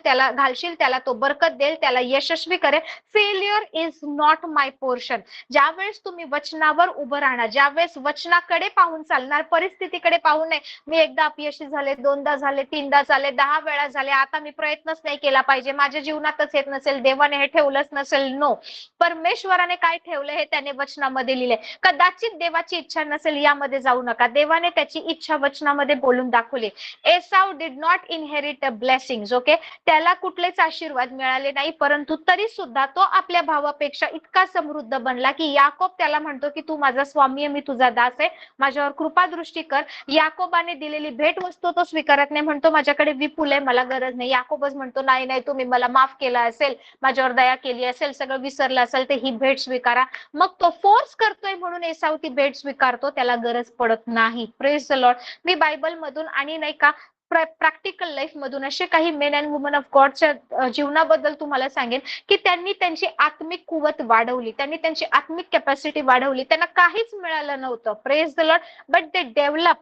त्याला तो बरकत देईल, त्याला यशस्वी करेल. Failure is not my portion. ज्यावेळेस तुम्ही वचनावर उभं राहणार, ज्यावेळेस वचनाकडे पाहून चालणार, परिस्थितीकडे पाहून नाही, मी एकदा अपयशी झाले, 2दा झाले, 3दा झाले, 10 वेळा झाले, आता मी प्रयत्नच नाही केला पाहिजे, माझ्या जीवनातच येत नसेल, देवाने हे ठेवलंच नसेल. नो, परमेश्वराने काय ठेवलं हे त्याने वचनामध्ये लिहिले. कदाचित देवाची इच्छा नसेल यामध्ये जाऊ नका, देवाने त्याची इच्छा वचनामध्ये बोलून दाखवली. Esau did not inherit a blessings. Okay, त्याला कुठलेच आशीर्वाद मिळाले नाही, परंतु तरी सुद्धा तो आपल्या भावापेक्षा इतका समृद्ध बनला की याकोब त्याला म्हणतो की तू माझा स्वामी आहे, मी तुझा दास आहे, माझ्यावर कृपादृष्टी कर. याकोबाने दिलेली भेट वस्तू तो स्वीकारत नाही, म्हणतो माझ्याकडे विपुल आहे, मला गरज नाही. याकोबच म्हणतो नाही नाही, तुम्ही मला माफ केला असेल, माझ्यावर दया केली असेल, सगळं विसरलं असेल तर ही भेट स्वीकारा. मग तो फोर्स करतोय म्हणून एसाव ती भेट स्वीकारतो, त्याला गरज पडत नाही. Praise the Lord. Me Bible मधून आणि नाही का प्रॅक्टिकल लाईफ मधून असे काही मेन अँड वुमन ऑफ गॉडच्या जीवनाबद्दल तुम्हाला सांगेन की त्यांनी त्यांची आत्मिक कुवत वाढवली, त्यांनी त्यांची आत्मिक कॅपॅसिटी वाढवली. त्यांना काहीच मिळालं नव्हतं. Praise the Lord. But they develop.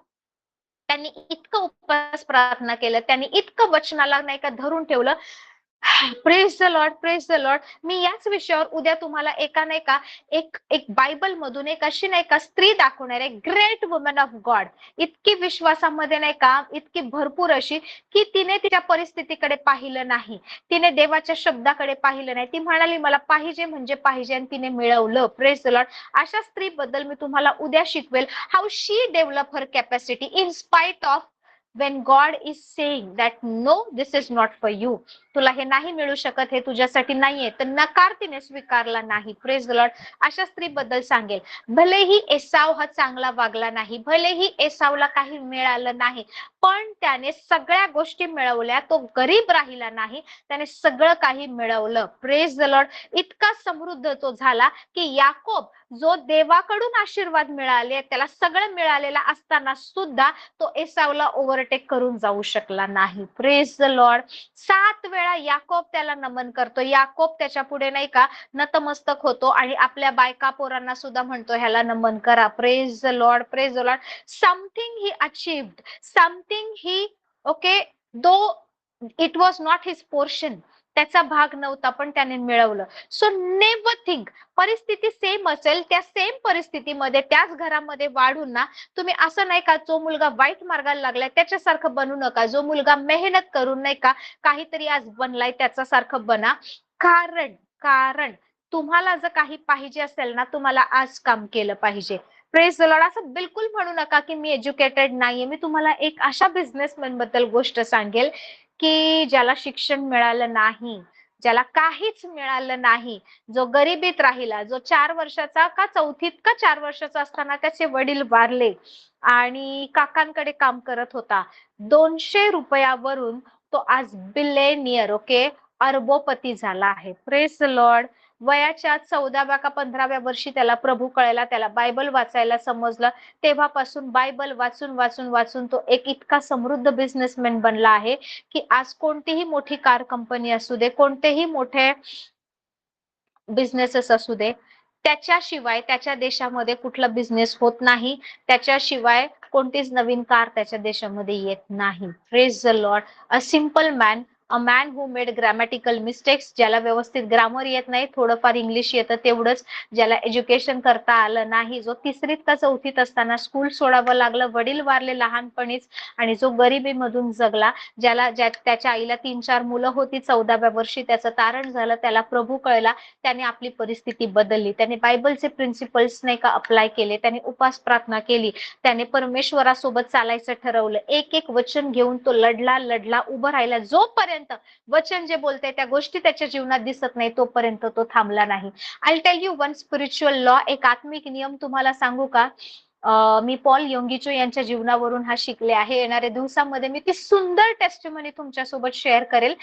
त्यांनी इतकं उपवास प्रार्थना केलं, त्यांनी इतकं वचनाला नाही का धरून ठेवलं. Praise the Lord, praise the Lord. मी याच विषयावर उद्या तुम्हाला एका नाही का एक बायबल मधून एक अशी नाही का स्त्री दाखवणार आहे, ग्रेट वुमन ऑफ गॉड. इतकी विश्वासामध्ये नाही का, इतकी भरपूर अशी की तिने तिच्या परिस्थितीकडे पाहिलं नाही, तिने देवाच्या शब्दाकडे पाहिलं नाही. ती म्हणाली मला पाहिजे म्हणजे पाहिजे आणि तिने मिळवलं. Praise the Lord. अशा स्त्रीबद्दल मी तुम्हाला उद्या शिकवेल, how she develop her capacity in spite of when God is saying that no, this is not for you. तुला हे नाही मिळू शकत, हे तुझ्यासाठी नाहीये, तर नकार तिने स्वीकारला नाही. Praise the Lord. अशा स्त्रीबद्दल सांगेल, भलेही एसाव हा चांगला वागला नाही, भलेही एसावला काही मिळालं नाही, पण त्याने सगळ्या गोष्टी मिळवल्या, तो गरीब राहिला नाही, त्याने सगळं काही मिळवलं. Praise the Lord. इतका समृद्ध तो झाला की याकोब जो देवाकडून आशीर्वाद मिळाले, त्याला सगळं मिळालेला असताना सुद्धा तो एसावला ओव्हरटेक करून जाऊ शकला नाही. Praise the Lord. 7 वेळा याकोब त्याला नमन करतो, याकोब त्याच्या पुढे नाही का नतमस्तक होतो आणि आपल्या बायका पोरांना सुद्धा म्हणतो ह्याला नमन करा. Praise the Lord, praise the Lord. Something he achieved, something he okay, though it was not his portion, त्याचा भाग नव्हता पण त्याने मिळवलं. सो नेव्हर थिंक परिस्थिती सेम असेल, त्या सेम परिस्थितीमध्ये त्याच घरामध्ये वाढून ना तुम्ही असं नाही का जो मुलगा वाईट मार्गाला लागलाय त्याच्यासारखं बनू नका, जो मुलगा मेहनत करून नाही का काहीतरी आज बनलाय त्याच्यासारखं बना. कारण कारण तुम्हाला जर काही पाहिजे असेल ना, तुम्हाला आज काम केलं पाहिजे. Praise the Lord. असं बिलकुल म्हणू नका की मी एज्युकेटेड नाहीये. मी तुम्हाला एक अशा बिझनेसमॅन बद्दल गोष्ट सांगेल की ज्याला शिक्षण मिळालं नाही, ज्याला काहीच मिळालं नाही, जो गरिबीत राहिला, जो 4 वर्षाचा का 4थीत का 4 वर्षाचा असताना त्याचे वडील वारले आणि काकांकडे काम करत होता. 200 रुपयावरून तो आज बिलेनियर, ओके, अरबोपती झाला आहे. Praise the Lord. वयाच्या 14व्या का 15व्या वर्षी त्याला प्रभू कळाला, त्याला बायबल वाचायला समजलं. तेव्हापासून बायबल वाचून वाचून वाचून तो एक इतका समृद्ध बिझनेसमॅन बनला आहे की आज कोणतीही मोठी कार कंपनी असू दे, कोणतेही मोठे बिझनेसेस असू दे, त्याच्याशिवाय त्याच्या देशामध्ये कुठला बिझनेस होत नाही, त्याच्याशिवाय कोणतीच नवीन कार त्याच्या देशामध्ये येत नाही. Praise the Lord. A simple man, a man who made grammatical mistakes, ज्याला व्यवस्थित ग्रामर येत नाही, थोडंफार इंग्लिश येतं तेवढंच, ज्याला एज्युकेशन करता आलं नाही, जो 3रीत का 4थीत असताना स्कूल सोडावं लागलं, वडील वारले लहानपणीच, आणि जो गरिबीमधून जगला, त्याच्या आईला 3-4 मुलं होती, 14व्या वर्षी त्याचं तारण झालं, त्याला प्रभू कळला, त्याने आपली परिस्थिती बदलली, त्याने बायबलचे प्रिन्सिपल्स नाही का अप्लाय केले, त्याने उपास प्रार्थना केली, त्याने परमेश्वरासोबत चालायचं ठरवलं, एक एक वचन घेऊन तो लढला उभं राहिला, जोपर्यंत वचन जे बोलते त्या गोष्टी त्याच्या जीवनात दिसत नाही तोपर्यंत तो थांबला नाही. I tell you one spiritual law, एक आत्मिक नियम तुम्हाला सांगू का? मी पॉल योंगिचो यांच्या जीवनावरून हा शिकले आहे. येणाऱ्या दिवसामध्ये मी ती सुंदर टेस्टिमनी तुमच्यासोबत शेअर करेल.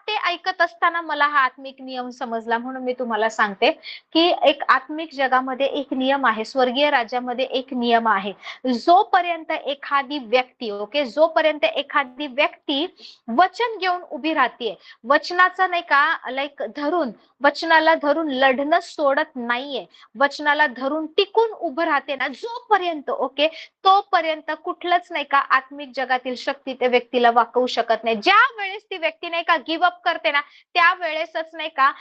ते ऐकत असताना मला हा आत्मिक नियम समजला, म्हणून मी तुम्हाला सांगते की एक आत्मिक जगामध्ये एक नियम आहे, स्वर्गीय राज्यामध्ये एक नियम आहे. जोपर्यंत एखादी व्यक्ती वचन घेऊन उभी राहतीये, वचनाचं नाही का वचनाला धरून लढणं सोडत नाहीये, वचनाला धरून टिकून उभं राहते ना जोपर्यंत, तोपर्यंत कुठलंच नाही का आत्मिक जगातील शक्ती त्या व्यक्तीला वाकवू शकत नाही. ज्या वेळेस ती व्यक्ती नाही का गिव्ह अप करते ना, त्यावेळेसच नाही का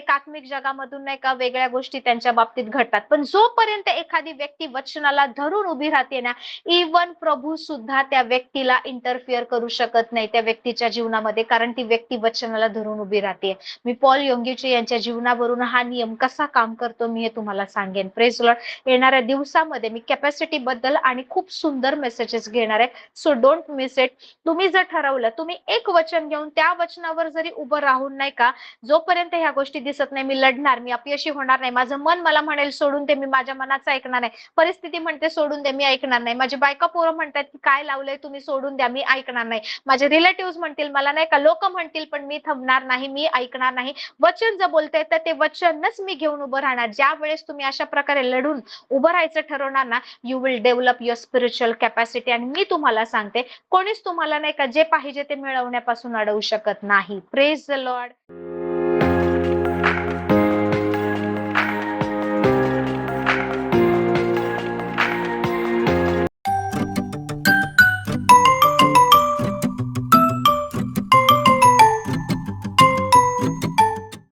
आत्मिक जगामधून नाही का वेगळ्या गोष्टी त्यांच्या बाबतीत घडतात. पण जोपर्यंत एखादी व्यक्ती वचनाला धरून उभी राहते ना, इवन प्रभू सुद्धा त्या व्यक्तीला इंटरफिअर करू शकत नाही त्या व्यक्तीच्या जीवनामध्ये, कारण ती व्यक्ती वचनाला धरून उभी राहते. मी पॉल योंगिचे यांच्या जीवनावरून हा नियम कसा काम करतो मी हे तुम्हाला सांगेन. Praise Lord. येणाऱ्या दिवसामध्ये मी कॅपॅसिटी बद्दल आणि खूप सुंदर मेसेजेस घेणार आहे, सो डोंट मिस इट. तुम्ही जर ठरवलं, तुम्ही एक वचन घेऊन त्या वचनावर जरी उभं राहून नाही का, जोपर्यंत ह्या गोष्टी दिसत नाही मी लढणार, मी अपयशी होणार नाही, माझं मन मला म्हणेल सोडून दे, मी माझ्या मनाचं ऐकणार नाही, परिस्थिती म्हणते सोडून दे, मी ऐकणार नाही, माझी बायका पोरं म्हणतात की काय लावलंय तुम्ही सोडून द्या, मी ऐकणार नाही, माझे रिलेटिव्ह म्हणतील मला नाही का, लोक म्हणतील, पण मी थांबणार नाही, मी ऐकणार नाही. वचन जर बोलतंय तर ते वचनच मी घेऊन उभं राहणार. ज्या वेळेस तुम्ही अशा प्रकारे लढून उभं राहायचं ठरवणार ना, you will develop your spiritual capacity. आणि मी तुम्हाला सांगते, कोणीच तुम्हाला नाही का जे पाहिजे ते मिळवण्यापासून अडवू शकत नाही. Praise the Lord.